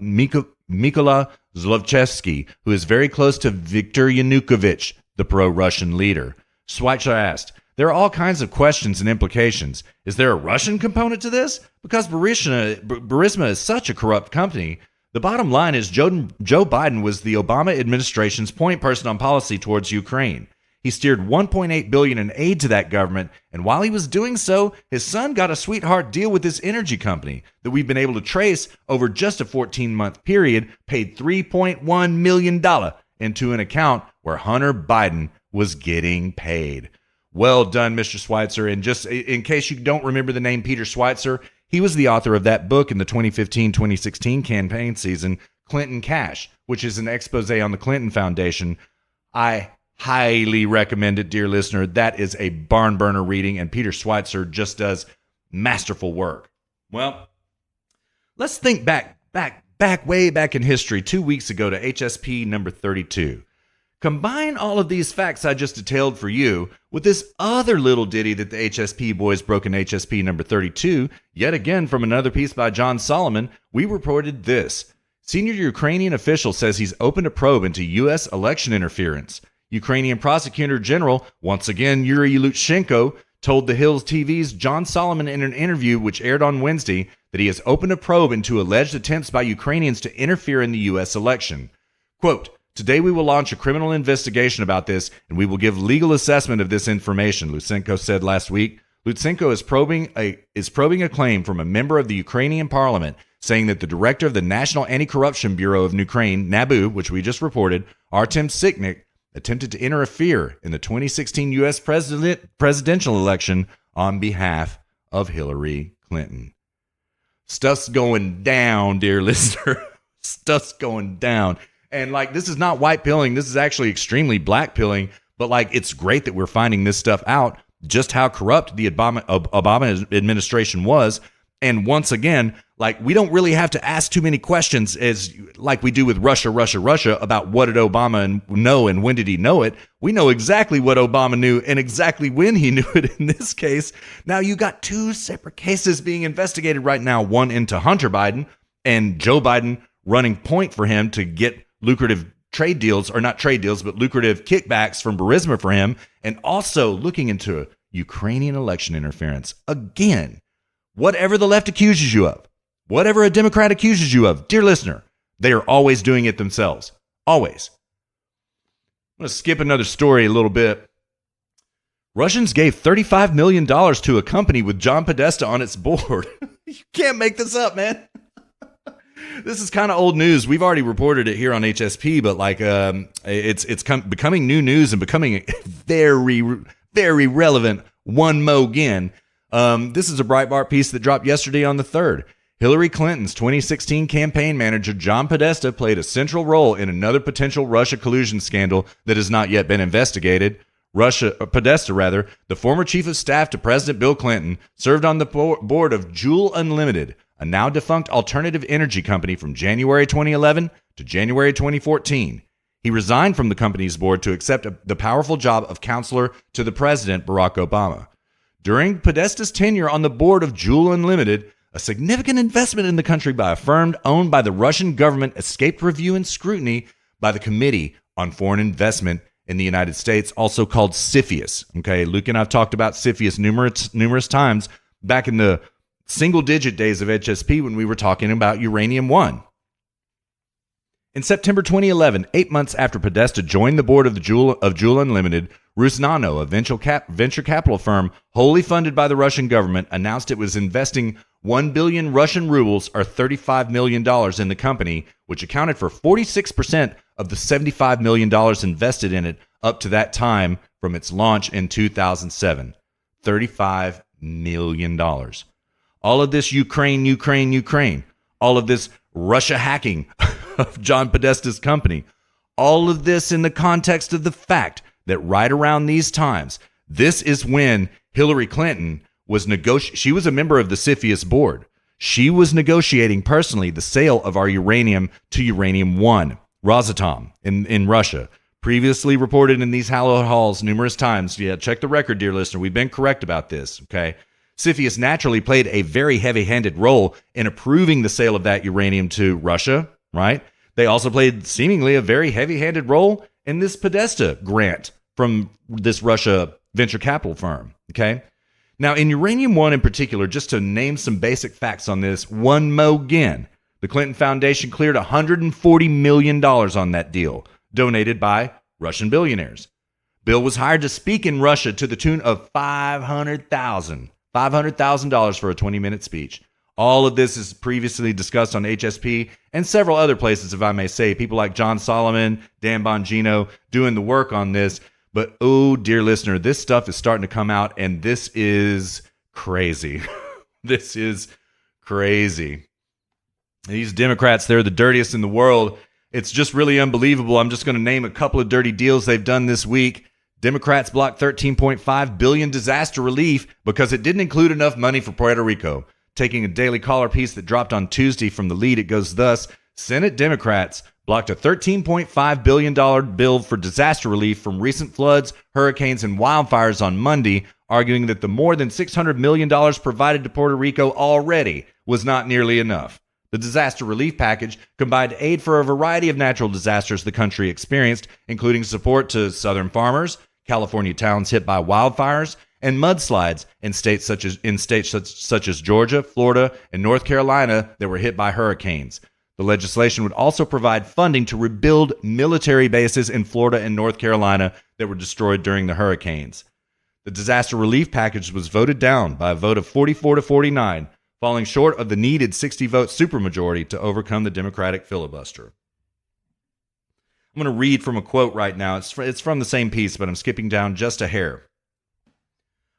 Zlochevsky, who is very close to Viktor Yanukovych, the pro-Russian leader. Schweitzer asked, there are all kinds of questions and implications. Is there a Russian component to this? Because Burisma is such a corrupt company. The bottom line is Joe Biden was the Obama administration's point person on policy towards Ukraine. He steered $1.8 billion in aid to that government, and while he was doing so, his son got a sweetheart deal with this energy company that we've been able to trace over just a 14-month period, paid $3.1 million into an account where Hunter Biden was getting paid. Well done, Mr. Schweitzer. And just in case you don't remember the name Peter Schweitzer, he was the author of that book in the 2015-2016 campaign season, Clinton Cash, which is an expose on the Clinton Foundation. I highly recommend it, dear listener. That is a barn burner reading, and Peter Schweitzer just does masterful work. Well, let's think way back in history, 2 weeks ago to HSP number 32. Combine all of these facts I just detailed for you with this other little ditty that the HSP boys broke in HSP number 32, yet again from another piece by John Solomon, we reported this. Senior Ukrainian official says he's opened a probe into U.S. election interference. Ukrainian Prosecutor General, once again Yuri Lutsenko, told The Hills TV's John Solomon in an interview which aired on Wednesday that he has opened a probe into alleged attempts by Ukrainians to interfere in the U.S. election. Quote, today we will launch a criminal investigation about this, and we will give legal assessment of this information, Lutsenko said last week. Lutsenko is probing a claim from a member of the Ukrainian parliament saying that the director of the National Anti-Corruption Bureau of Ukraine, NABU, which we just reported, Artem Siknik, attempted to interfere in the 2016 U.S. presidential election on behalf of Hillary Clinton. Stuff's going down, dear listener. Stuff's going down. And like, this is not white pilling. This is actually extremely black pilling. But like, it's great that we're finding this stuff out, just how corrupt the Obama administration was. And once again, like, we don't really have to ask too many questions as like we do with Russia about what did Obama know and when did he know it. We know exactly what Obama knew and exactly when he knew it in this case. Now you got two separate cases being investigated right now, one into Hunter Biden and Joe Biden running point for him to get lucrative trade deals, or not trade deals, but lucrative kickbacks from Burisma for him, and also looking into Ukrainian election interference. Again, whatever the left accuses you of, whatever a Democrat accuses you of, dear listener, they are always doing it themselves. Always. I'm going to skip another story a little bit. Russians gave $35 million to a company with John Podesta on its board. You can't make this up, man. This is kind of old news. We've already reported it here on HSP, but like it's becoming new news and becoming very, very relevant one mo again. This is a Breitbart piece that dropped yesterday on the 3rd. Hillary Clinton's 2016 campaign manager, John Podesta, played a central role in another potential Russia collusion scandal that has not yet been investigated. Podesta, the former chief of staff to President Bill Clinton, served on the board of Juul Unlimited, a now defunct alternative energy company, from January 2011 to January 2014. He resigned from the company's board to accept the powerful job of counselor to the president, Barack Obama. During Podesta's tenure on the board of Juul Unlimited, a significant investment in the country by a firm owned by the Russian government escaped review and scrutiny by the Committee on Foreign Investment in the United States, also called CFIUS. Okay, Luke and I've talked about CFIUS numerous times, back in the single-digit days of HSP when we were talking about Uranium One. In September 2011, 8 months after Podesta joined the board of Jewel Unlimited, Rusnano, a venture capital firm wholly funded by the Russian government, announced it was investing 1 billion Russian rubles, or $35 million, in the company, which accounted for 46% of the $75 million invested in it up to that time from its launch in 2007. $35 million. All of this Ukraine. All of this Russia hacking of John Podesta's company. All of this in the context of the fact that right around these times, this is when Hillary Clinton was she was a member of the CFIUS board. She was negotiating personally the sale of our uranium to Uranium One, Rosatom, in Russia. Previously reported in these hallowed halls numerous times. Yeah, check the record, dear listener. We've been correct about this, okay? CFIUS naturally played a very heavy-handed role in approving the sale of that uranium to Russia, right? They also played seemingly a very heavy-handed role in this Podesta grant from this Russia venture capital firm, okay? Now, in Uranium One in particular, just to name some basic facts on this, one mo again, the Clinton Foundation cleared $140 million on that deal, donated by Russian billionaires. Bill was hired to speak in Russia to the tune of $500,000 for a 20-minute speech. All of this is previously discussed on HSP and several other places, if I may say. People like John Solomon, Dan Bongino doing the work on this. But, oh, dear listener, this stuff is starting to come out, and this is crazy. This is crazy. These Democrats, they're the dirtiest in the world. It's just really unbelievable. I'm just going to name a couple of dirty deals they've done this week. Democrats blocked $13.5 billion disaster relief because it didn't include enough money for Puerto Rico. Taking a Daily Caller piece that dropped on Tuesday from the lead, it goes thus: Senate Democrats blocked a $13.5 billion bill for disaster relief from recent floods, hurricanes, and wildfires on Monday, arguing that the more than $600 million provided to Puerto Rico already was not nearly enough. The disaster relief package combined aid for a variety of natural disasters the country experienced, including support to southern farmers, California towns hit by wildfires, and mudslides in states such as Georgia, Florida, and North Carolina that were hit by hurricanes. The legislation would also provide funding to rebuild military bases in Florida and North Carolina that were destroyed during the hurricanes. The disaster relief package was voted down by a vote of 44 to 49, falling short of the needed 60-vote supermajority to overcome the Democratic filibuster. I'm going to read from a quote right now. It's from the same piece, but I'm skipping down just a hair.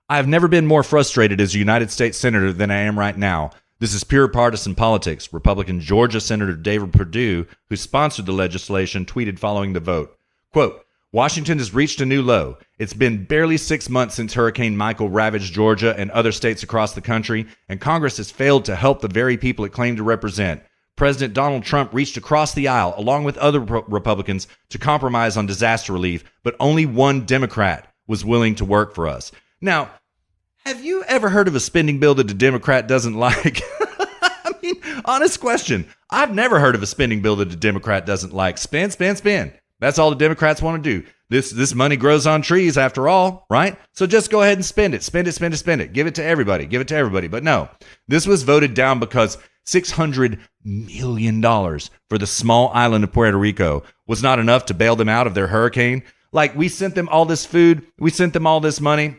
I have never been more frustrated as a United States Senator than I am right now. This is pure partisan politics. Republican Georgia Senator David Perdue, who sponsored the legislation, tweeted following the vote, quote, Washington has reached a new low. It's been barely 6 months since Hurricane Michael ravaged Georgia and other states across the country, and Congress has failed to help the very people it claimed to represent. President Donald Trump reached across the aisle, along with other Republicans, to compromise on disaster relief, but only one Democrat was willing to work for us. Now, have you ever heard of a spending bill that the Democrat doesn't like? I mean, honest question. I've never heard of a spending bill that the Democrat doesn't like. Spend, spend, spend. That's all the Democrats want to do. This money grows on trees after all, right? So just go ahead and spend it. Spend it, spend it, spend it. Give it to everybody. Give it to everybody. But no, this was voted down because $600 million for the small island of Puerto Rico was not enough to bail them out of their hurricane. Like, we sent them all this food. We sent them all this money.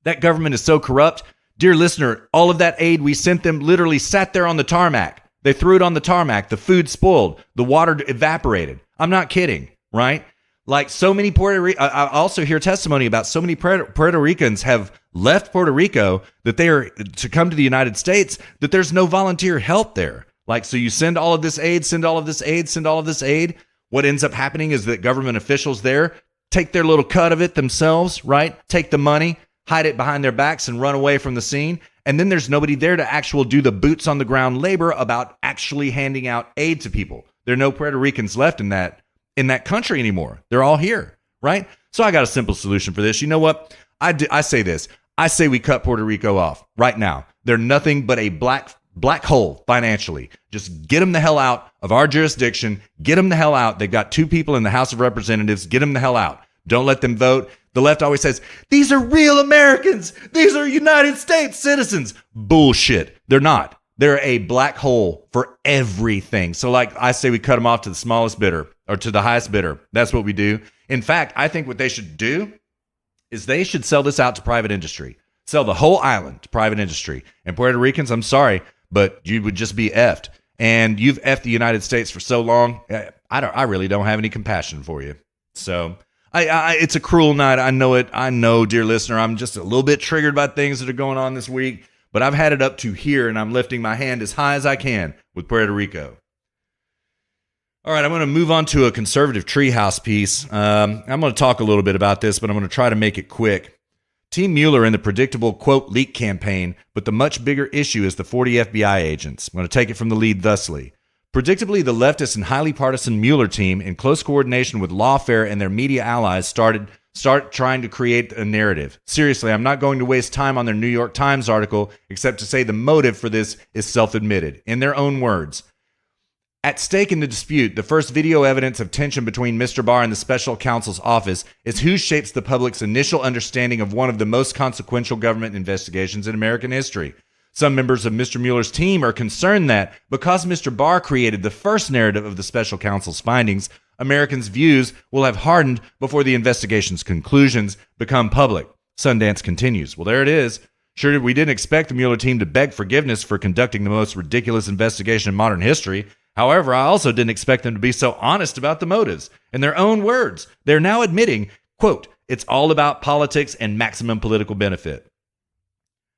That government is so corrupt. Dear listener, all of that aid we sent them literally sat there on the tarmac. They threw it on the tarmac. The food spoiled. The water evaporated. I'm not kidding, right? Like, so many I also hear testimony about so many Puerto Ricans have left Puerto Rico that they are to come to the United States, that there's no volunteer help there. Like, so you send all of this aid, send all of this aid, send all of this aid. What ends up happening is that government officials there take their little cut of it themselves, right? Take the money, hide it behind their backs, and run away from the scene. And then there's nobody there to actually do the boots on the ground labor about actually handing out aid to people. There are no Puerto Ricans left in that country anymore. They're all here, right? So I got a simple solution for this. You know what? I say this. I say we cut Puerto Rico off right now. They're nothing but a black hole financially. Just get them the hell out of our jurisdiction. Get them the hell out. They've got 2 people in the House of Representatives. Get them the hell out. Don't let them vote. The left always says, these are real Americans. These are United States citizens. Bullshit. They're not. They're a black hole for everything. So like I say, we cut them off to the smallest bidder or to the highest bidder. That's what we do. In fact, I think what they should do is they should sell this out to private industry. Sell the whole island to private industry. And Puerto Ricans, I'm sorry, but you would just be effed. And you've effed the United States for so long. I really don't have any compassion for you. So it's a cruel night. I know it. I know, dear listener, I'm just a little bit triggered by things that are going on this week. But I've had it up to here, and I'm lifting my hand as high as I can with Puerto Rico. All right, I'm going to move on to a conservative treehouse piece. I'm going to talk a little bit about this, but I'm going to try to make it quick. Team Mueller in the predictable, quote, leak campaign, but the much bigger issue is the 40 FBI agents. I'm going to take it from the lead thusly. Predictably, the leftist and highly partisan Mueller team, in close coordination with lawfare and their media allies, start trying to create a narrative. Seriously, I'm not going to waste time on their New York Times article, except to say the motive for this is self-admitted. In their own words, at stake in the dispute, the first video evidence of tension between Mr. Barr and the special counsel's office is who shapes the public's initial understanding of one of the most consequential government investigations in American history. Some members of Mr. Mueller's team are concerned that because Mr. Barr created the first narrative of the special counsel's findings, Americans' views will have hardened before the investigation's conclusions become public. Sundance continues. Well, there it is. Sure, we didn't expect the Mueller team to beg forgiveness for conducting the most ridiculous investigation in modern history. However, I also didn't expect them to be so honest about the motives. In their own words, they're now admitting, quote, it's all about politics and maximum political benefit.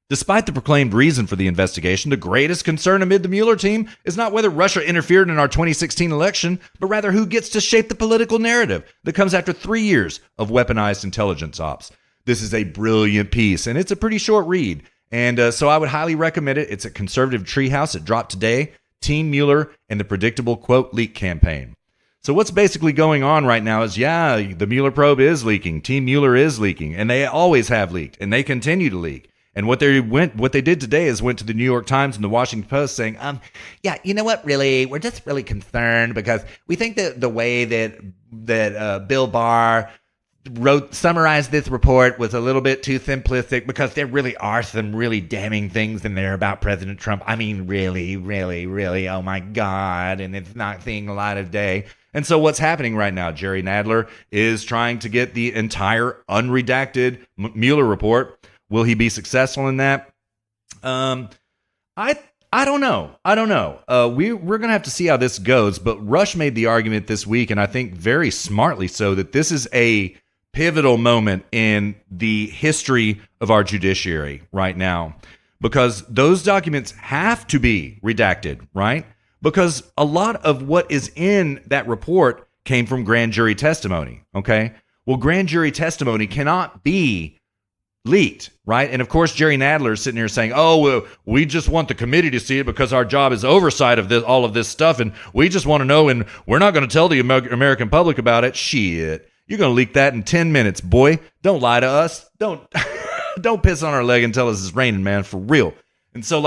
Despite the proclaimed reason for the investigation, the greatest concern amid the Mueller team is not whether Russia interfered in our 2016 election, but rather who gets to shape the political narrative that comes after 3 years of weaponized intelligence ops. This is a brilliant piece, and it's a pretty short read. And so I would highly recommend it. It's at Conservative Treehouse. It dropped today. Team Mueller and the predictable, quote, leak campaign. So what's basically going on right now is, the Mueller probe is leaking. Team Mueller is leaking, and they always have leaked, and they continue to leak. And what they did today is went to the New York Times and the Washington Post saying, you know what, really, we're just really concerned because we think that the way that Bill Barr summarized this report was a little bit too simplistic because there really are some really damning things in there about President Trump. I mean, really, really, really, oh my God, and it's not seeing the light of day. And so what's happening right now, Jerry Nadler is trying to get the entire unredacted Mueller report. Will he be successful in that? I don't know. We're going to have to see how this goes, but Rush made the argument this week, and I think very smartly so, that this is a pivotal moment in the history of our judiciary right now, because those documents have to be redacted, right? Because a lot of what is in that report came from grand jury testimony, okay? Well, grand jury testimony cannot be leaked, right? And of course, Jerry Nadler is sitting here saying, well, we just want the committee to see it because our job is oversight of all of this stuff, and we just want to know, and we're not going to tell the American public about it. Shit. You're going to leak that in 10 minutes, boy. Don't lie to us. Don't piss on our leg and tell us it's raining, man, for real. And so,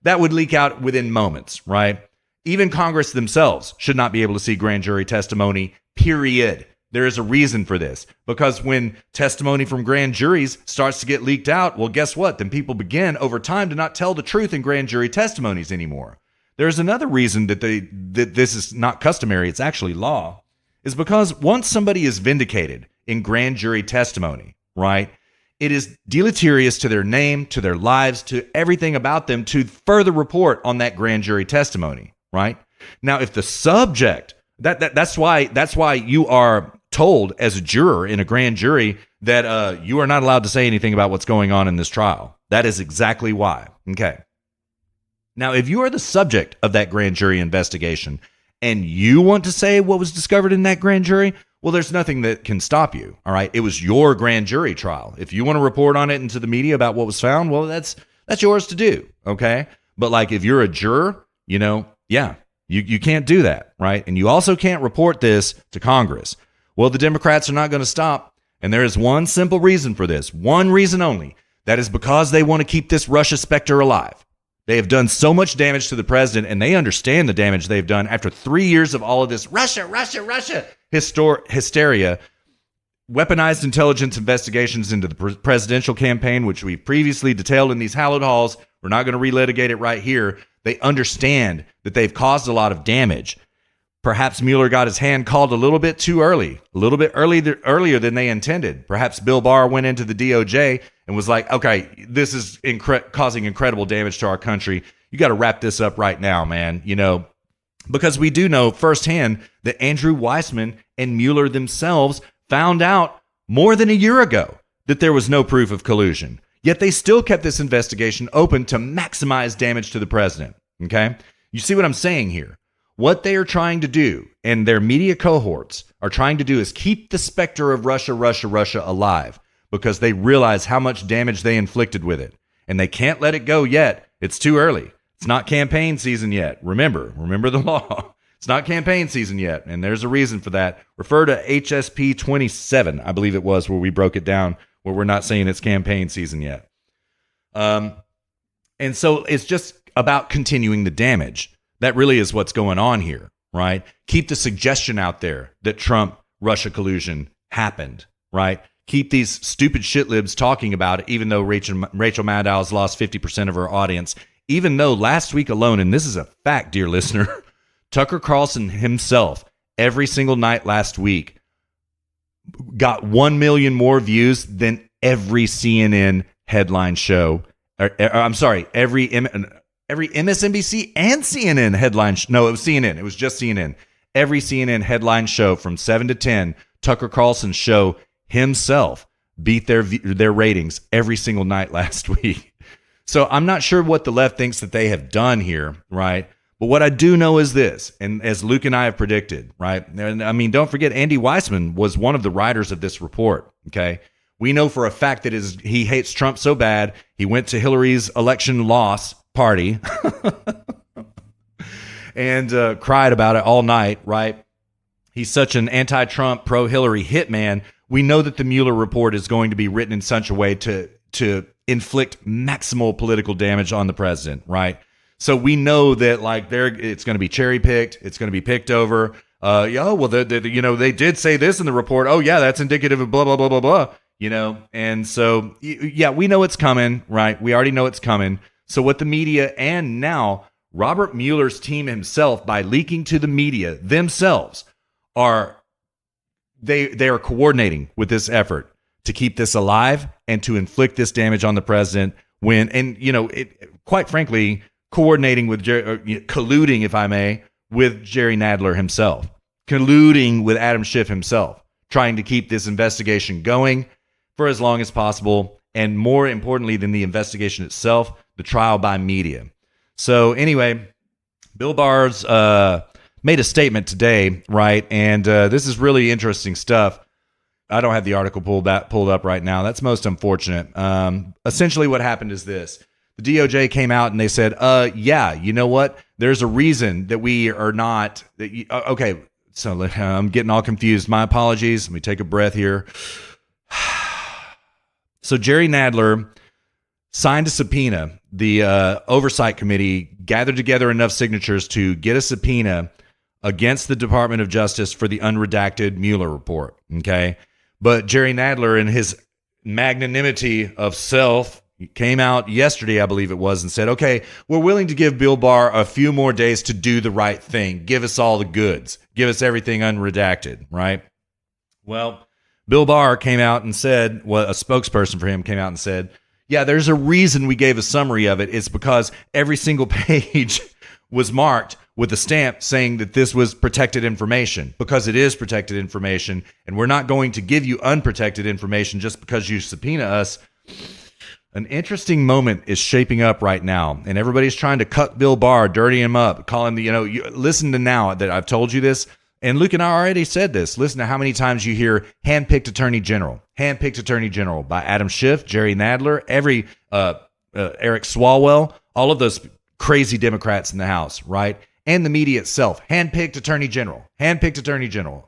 that would leak out within moments, right? Even Congress themselves should not be able to see grand jury testimony, period. There is a reason for this, because when testimony from grand juries starts to get leaked out, well, guess what? Then people begin over time to not tell the truth in grand jury testimonies anymore. There's another reason that this is not customary. It's actually law. Is because once somebody is vindicated in grand jury testimony, right, it is deleterious to their name, to their lives, to everything about them to further report on that grand jury testimony, right? Now, if the subject, that's why you are told as a juror in a grand jury that you are not allowed to say anything about what's going on in this trial. That is exactly why. Okay. Now, if you are the subject of that grand jury investigation and you want to say what was discovered in that grand jury, well, there's nothing that can stop you, all right? It was your grand jury trial. If you want to report on it into the media about what was found, well, that's yours to do, okay? But if you're a juror, you can't do that, right? And you also can't report this to Congress. Well, the Democrats are not going to stop, and there is one simple reason for this, one reason only. That is because they want to keep this Russia specter alive. They have done so much damage to the president, and they understand the damage they've done after 3 years of all of this Russia hysteria. weaponized intelligence investigations into the presidential campaign, which we previously detailed in these hallowed halls. We're not going to relitigate it right here. They understand that they've caused a lot of damage. Perhaps Mueller got his hand called a little bit too early, a little bit earlier than they intended. Perhaps Bill Barr went into the DOJ and was like, okay, this is causing incredible damage to our country. You got to wrap this up right now, man. Because we do know firsthand that Andrew Weissman and Mueller themselves found out more than a year ago that there was no proof of collusion. Yet they still kept this investigation open to maximize damage to the president. Okay? You see what I'm saying here? What they are trying to do, and their media cohorts are trying to do, is keep the specter of Russia alive, because they realize how much damage they inflicted with it. And they can't let it go yet. It's too early. It's not campaign season yet. Remember the law. It's not campaign season yet, and there's a reason for that. Refer to HSP 27, I believe it was, where we broke it down, where we're not saying it's campaign season yet. And so it's just about continuing the damage. That really is what's going on here, right? Keep the suggestion out there that Trump-Russia collusion happened, right? Keep these stupid shitlibs talking about it, even though Rachel Maddow's lost 50% of her audience. Even though last week alone, and this is a fact, dear listener, Tucker Carlson himself, every single night last week, got 1 million more views than every CNN headline show. Every MSNBC and CNN headline. No, it was CNN. It was just CNN. Every CNN headline show from 7 to 10, Tucker Carlson's show himself beat their ratings every single night last week. So I'm not sure what the left thinks that they have done here, right? But what I do know is this, and as Luke and I have predicted, right? And I mean, don't forget, Andy Weissman was one of the writers of this report, okay? We know for a fact that he hates Trump so bad, he went to Hillary's election loss party and cried about it all night, right? He's such an anti-Trump, pro-Hillary hitman. We know that the Mueller report is going to be written in such a way to inflict maximal political damage on the president, right? So we know that it's going to be cherry picked. It's going to be picked over. They did say this in the report. Oh yeah, that's indicative of blah blah blah blah blah. And so yeah, we know it's coming, right? We already know it's coming. So what the media and now Robert Mueller's team himself, by leaking to the media themselves, are coordinating with this effort to keep this alive and to inflict this damage on the president. Quite frankly, coordinating with colluding, if I may, with Jerry Nadler himself, colluding with Adam Schiff himself, trying to keep this investigation going for as long as possible, and more importantly than the investigation itself, the trial by media. So anyway, Bill Barr's made a statement today, right? And this is really interesting stuff. I don't have the article pulled up right now. That's most unfortunate. Essentially what happened is this. The DOJ came out and they said, you know what? There's a reason that we are not... Okay, so I'm getting all confused. My apologies. Let me take a breath here. So Jerry Nadler signed a subpoena. The Oversight Committee gathered together enough signatures to get a subpoena against the Department of Justice for the unredacted Mueller report, okay? But Jerry Nadler, in his magnanimity of self, came out yesterday, I believe it was, and said, okay, we're willing to give Bill Barr a few more days to do the right thing. Give us all the goods. Give us everything unredacted, right? Well, Bill Barr came out and said, a spokesperson for him came out and said, yeah, there's a reason we gave a summary of it. It's because every single page was marked with a stamp saying that this was protected information, because it is protected information, and we're not going to give you unprotected information just because you subpoena us. An interesting moment is shaping up right now, and everybody's trying to cut Bill Barr, dirty him up, call him listen to now that I've told you this, and Luke and I already said this. Listen to how many times you hear handpicked attorney general by Adam Schiff, Jerry Nadler, every Eric Swalwell, all of those crazy Democrats in the House, right? And the media itself, handpicked attorney general.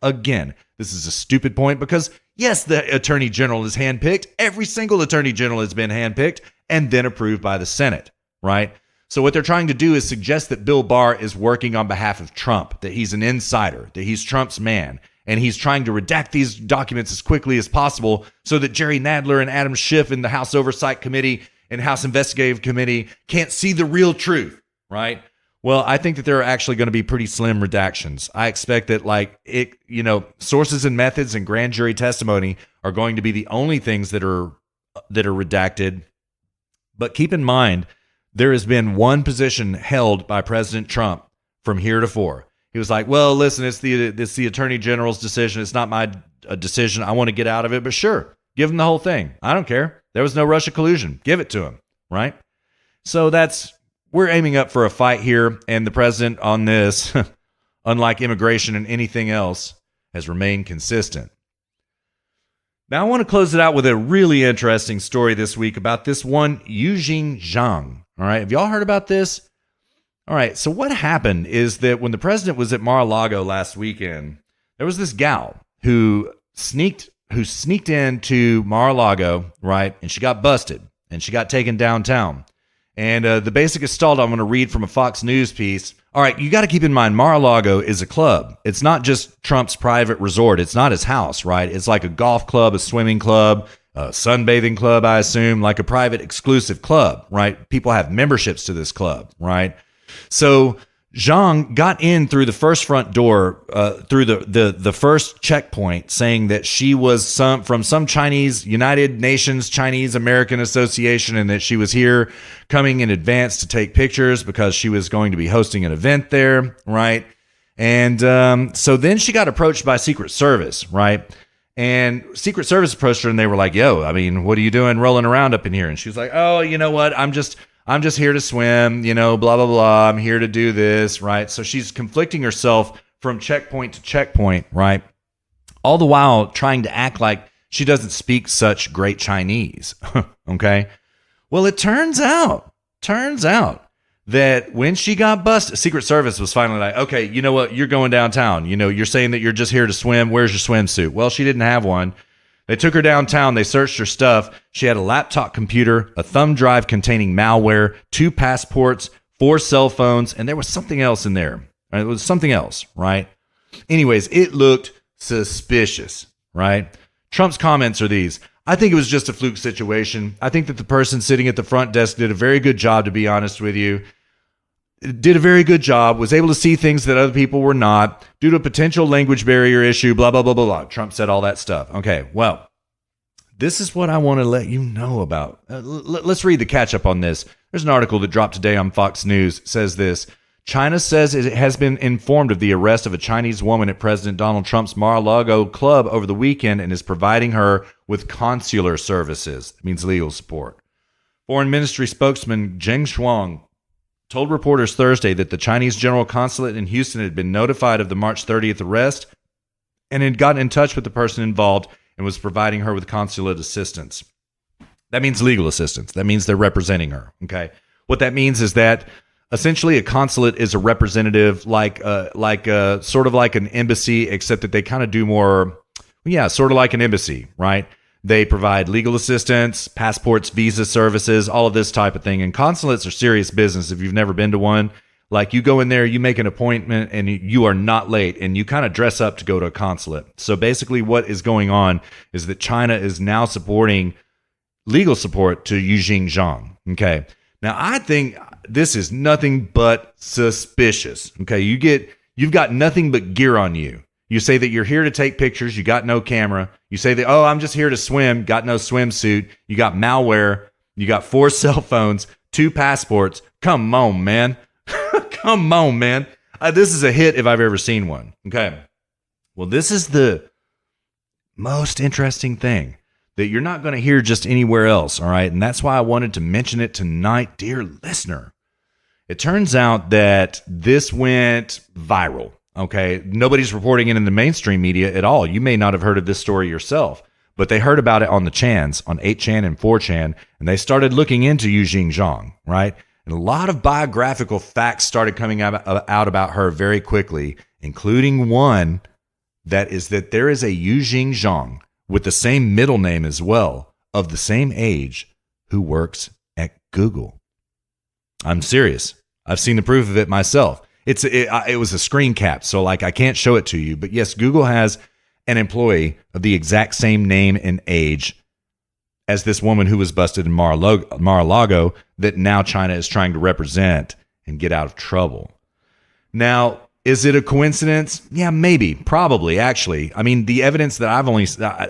Again, this is a stupid point because, yes, the attorney general is handpicked. Every single attorney general has been handpicked and then approved by the Senate, right? So what they're trying to do is suggest that Bill Barr is working on behalf of Trump, that he's an insider, that he's Trump's man. And he's trying to redact these documents as quickly as possible so that Jerry Nadler and Adam Schiff in the House Oversight Committee and House Investigative Committee can't see the real truth, right? Well, I think that there are actually going to be pretty slim redactions. I expect that sources and methods and grand jury testimony are going to be the only things that are redacted. But keep in mind, there has been one position held by President Trump from heretofore. He was like, well, listen, it's the Attorney General's decision. It's not my decision. I want to get out of it, but sure, give him the whole thing. I don't care. There was no Russia collusion. Give it to him, right? So we're aiming up for a fight here, and the president on this, unlike immigration and anything else, has remained consistent. Now, I want to close it out with a really interesting story this week about this one Yujing Zhang. All right, have y'all heard about this? All right, so what happened is that when the president was at Mar-a-Lago last weekend, there was this gal who sneaked into Mar-a-Lago, right? And she got busted, and she got taken downtown. And the basic gestalt I'm going to read from a Fox News piece. All right, you got to keep in mind, Mar-a-Lago is a club. It's not just Trump's private resort. It's not his house, right? It's like a golf club, a swimming club, a sunbathing club, I assume, like a private exclusive club, right? People have memberships to this club, right? So Zhang got in through the first front door, through the first checkpoint, saying that she was from some Chinese United Nations Chinese American Association, and that she was here coming in advance to take pictures because she was going to be hosting an event there, right? And so then she got approached by Secret Service, right? And Secret Service approached her, and they were like, "Yo, I mean, what are you doing rolling around up in here?" And she was like, "Oh, you know what? I'm just here to swim, blah, blah, blah. I'm here to do this," right? So she's conflicting herself from checkpoint to checkpoint, right? All the while trying to act like she doesn't speak such great Chinese, okay? Well, it turns out that when she got busted, Secret Service was finally like, "Okay, you know what? You're going downtown. You're saying that you're just here to swim. Where's your swimsuit?" Well, she didn't have one. They took her downtown. They searched her stuff. She had a laptop computer, a thumb drive containing malware, 2 passports, 4 cell phones, and there was something else in there. It was something else, right? Anyways, it looked suspicious, right? Trump's comments are these: "I think it was just a fluke situation. I think that the person sitting at the front desk did a very good job, to be honest with you. Did a very good job, was able to see things that other people were not, due to a potential language barrier issue, blah, blah, blah, blah, blah." Trump said all that stuff. Okay, well, this is what I want to let you know about. Let's read the catch-up on this. There's an article that dropped today on Fox News. It says this: China says it has been informed of the arrest of a Chinese woman at President Donald Trump's Mar-a-Lago club over the weekend and is providing her with consular services. That means legal support. Foreign Ministry spokesman Zheng Shuang told reporters Thursday that the Chinese General Consulate in Houston had been notified of the March 30th arrest and had gotten in touch with the person involved and was providing her with consulate assistance. That means legal assistance. That means they're representing her. Okay. What that means is that essentially a consulate is a representative, like sort of like an embassy, except that they kind of do more, sort of like an embassy, right? They provide legal assistance, passports, visa services, all of this type of thing. And consulates are serious business. If you've never been to one, like you go in there, you make an appointment, and you are not late, and you kind of dress up to go to a consulate. So basically what is going on is that China is now supporting legal support to Yujing Zhang. Okay. Now, I think this is nothing but suspicious. Okay. You've got nothing but gear on you. You say that you're here to take pictures. You got no camera. You say that, "Oh, I'm just here to swim." Got no swimsuit. You got malware. You got 4 cell phones, 2 passports. Come on, man. Come on, man. This is a hit if I've ever seen one. Okay. Well, this is the most interesting thing that you're not going to hear just anywhere else. All right. And that's why I wanted to mention it tonight, dear listener. It turns out that this went viral. Okay, nobody's reporting it in the mainstream media at all. You may not have heard of this story yourself, but they heard about it on the Chans, on 8chan and 4chan, and they started looking into Yujing Zhang, right? And a lot of biographical facts started coming out about her very quickly, including one that is that there is a Yujing Zhang with the same middle name as well, of the same age, who works at Google. I'm serious. I've seen the proof of it myself. It was a screen cap, so like I can't show it to you. But yes, Google has an employee of the exact same name and age as this woman who was busted in Mar-a-Lago that now China is trying to represent and get out of trouble. Now, is it a coincidence? Yeah, maybe, probably, actually. I mean, the evidence that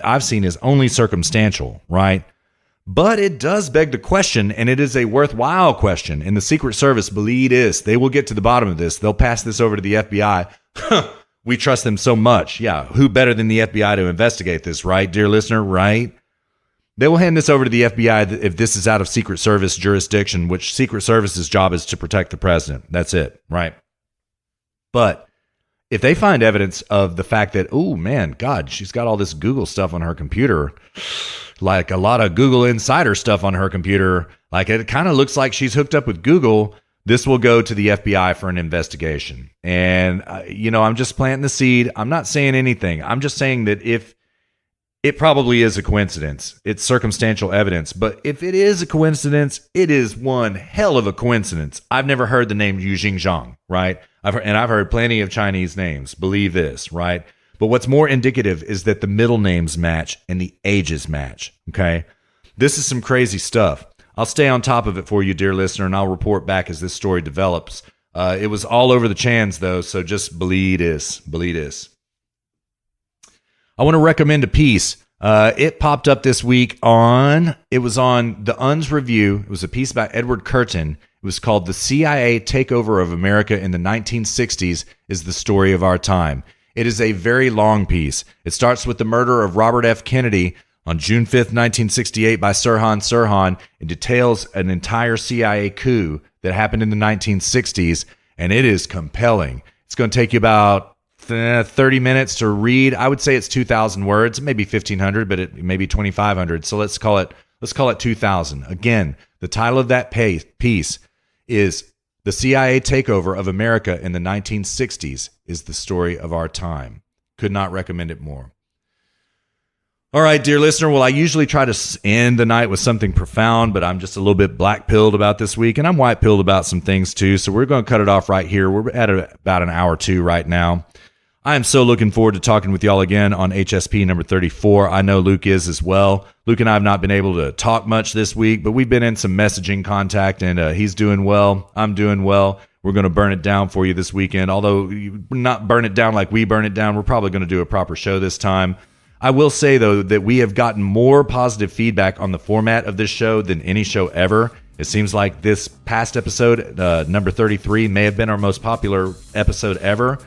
I've seen is only circumstantial, right? But it does beg the question, and it is a worthwhile question. And the Secret Service, believe this, they will get to the bottom of this. They'll pass this over to the FBI. We trust them so much. Yeah, who better than the FBI to investigate this, right, dear listener, right? They will hand this over to the FBI if this is out of Secret Service jurisdiction, which Secret Service's job is to protect the president. That's it, right? But if they find evidence of the fact that, oh man, God, she's got all this Google stuff on her computer, like a lot of Google Insider stuff on her computer, like it kind of looks like she's hooked up with Google, this will go to the FBI for an investigation. And, I'm just planting the seed. I'm not saying anything. I'm just saying that if it probably is a coincidence, it's circumstantial evidence. But if it is a coincidence, it is one hell of a coincidence. I've never heard the name Yu Xingzhang, right? I've heard plenty of Chinese names. Believe this, right? But what's more indicative is that the middle names match and the ages match, okay? This is some crazy stuff. I'll stay on top of it for you, dear listener, and I'll report back as this story develops. It was all over the chans, though, so just believe this. Believe this. I want to recommend a piece. It popped up this week it was on the UN's Review. It was a piece by Edward Curtin. It was called The CIA Takeover of America in the 1960s is the Story of Our Time. It is a very long piece. It starts with the murder of Robert F. Kennedy on June 5th, 1968 by Sirhan Sirhan. It details an entire CIA coup that happened in the 1960s, and it is compelling. It's going to take you about 30 minutes to read. I would say it's 2,000 words, maybe 1,500, but it maybe 2,500. So let's call it 2,000. Again, the title of that piece is The CIA Takeover of America in the 1960s is the Story of Our Time. Could not recommend it more. All right, dear listener. Well, I usually try to end the night with something profound, but I'm just a little bit black-pilled about this week, and I'm white-pilled about some things too. So we're going to cut it off right here. We're at about an hour or two right now. I am so looking forward to talking with y'all again on HSP number 34. I know Luke is as well. Luke and I have not been able to talk much this week, but we've been in some messaging contact, and he's doing well. I'm doing well. We're going to burn it down for you this weekend. Although not burn it down like we burn it down, we're probably going to do a proper show this time. I will say, though, that we have gotten more positive feedback on the format of this show than any show ever. It seems like this past episode, number 33, may have been our most popular episode ever.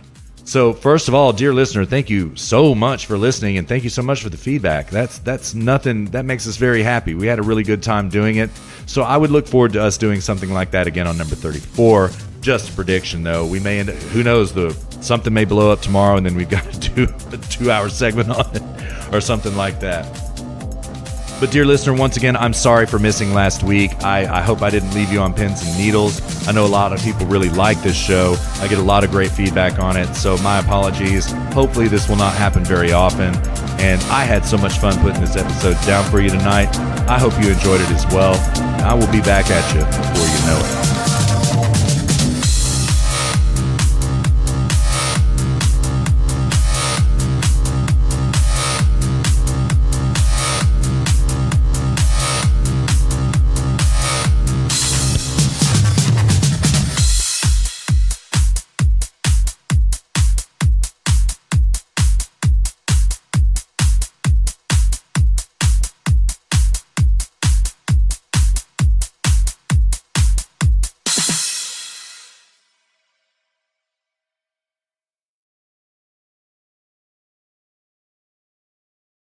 So first of all, dear listener, thank you so much for listening, and thank you so much for the feedback. That's nothing. That makes us very happy. We had a really good time doing it. So I would look forward to us doing something like that again on number 34. Just a prediction, though. We may end up, who knows, something may blow up tomorrow, and then we've got to do a 2-hour segment on it or something like that. But dear listener, once again, I'm sorry for missing last week. I hope I didn't leave you on pins and needles. I know a lot of people really like this show. I get a lot of great feedback on it, so my apologies. Hopefully this will not happen very often. And I had so much fun putting this episode down for you tonight. I hope you enjoyed it as well. I will be back at you before you know it.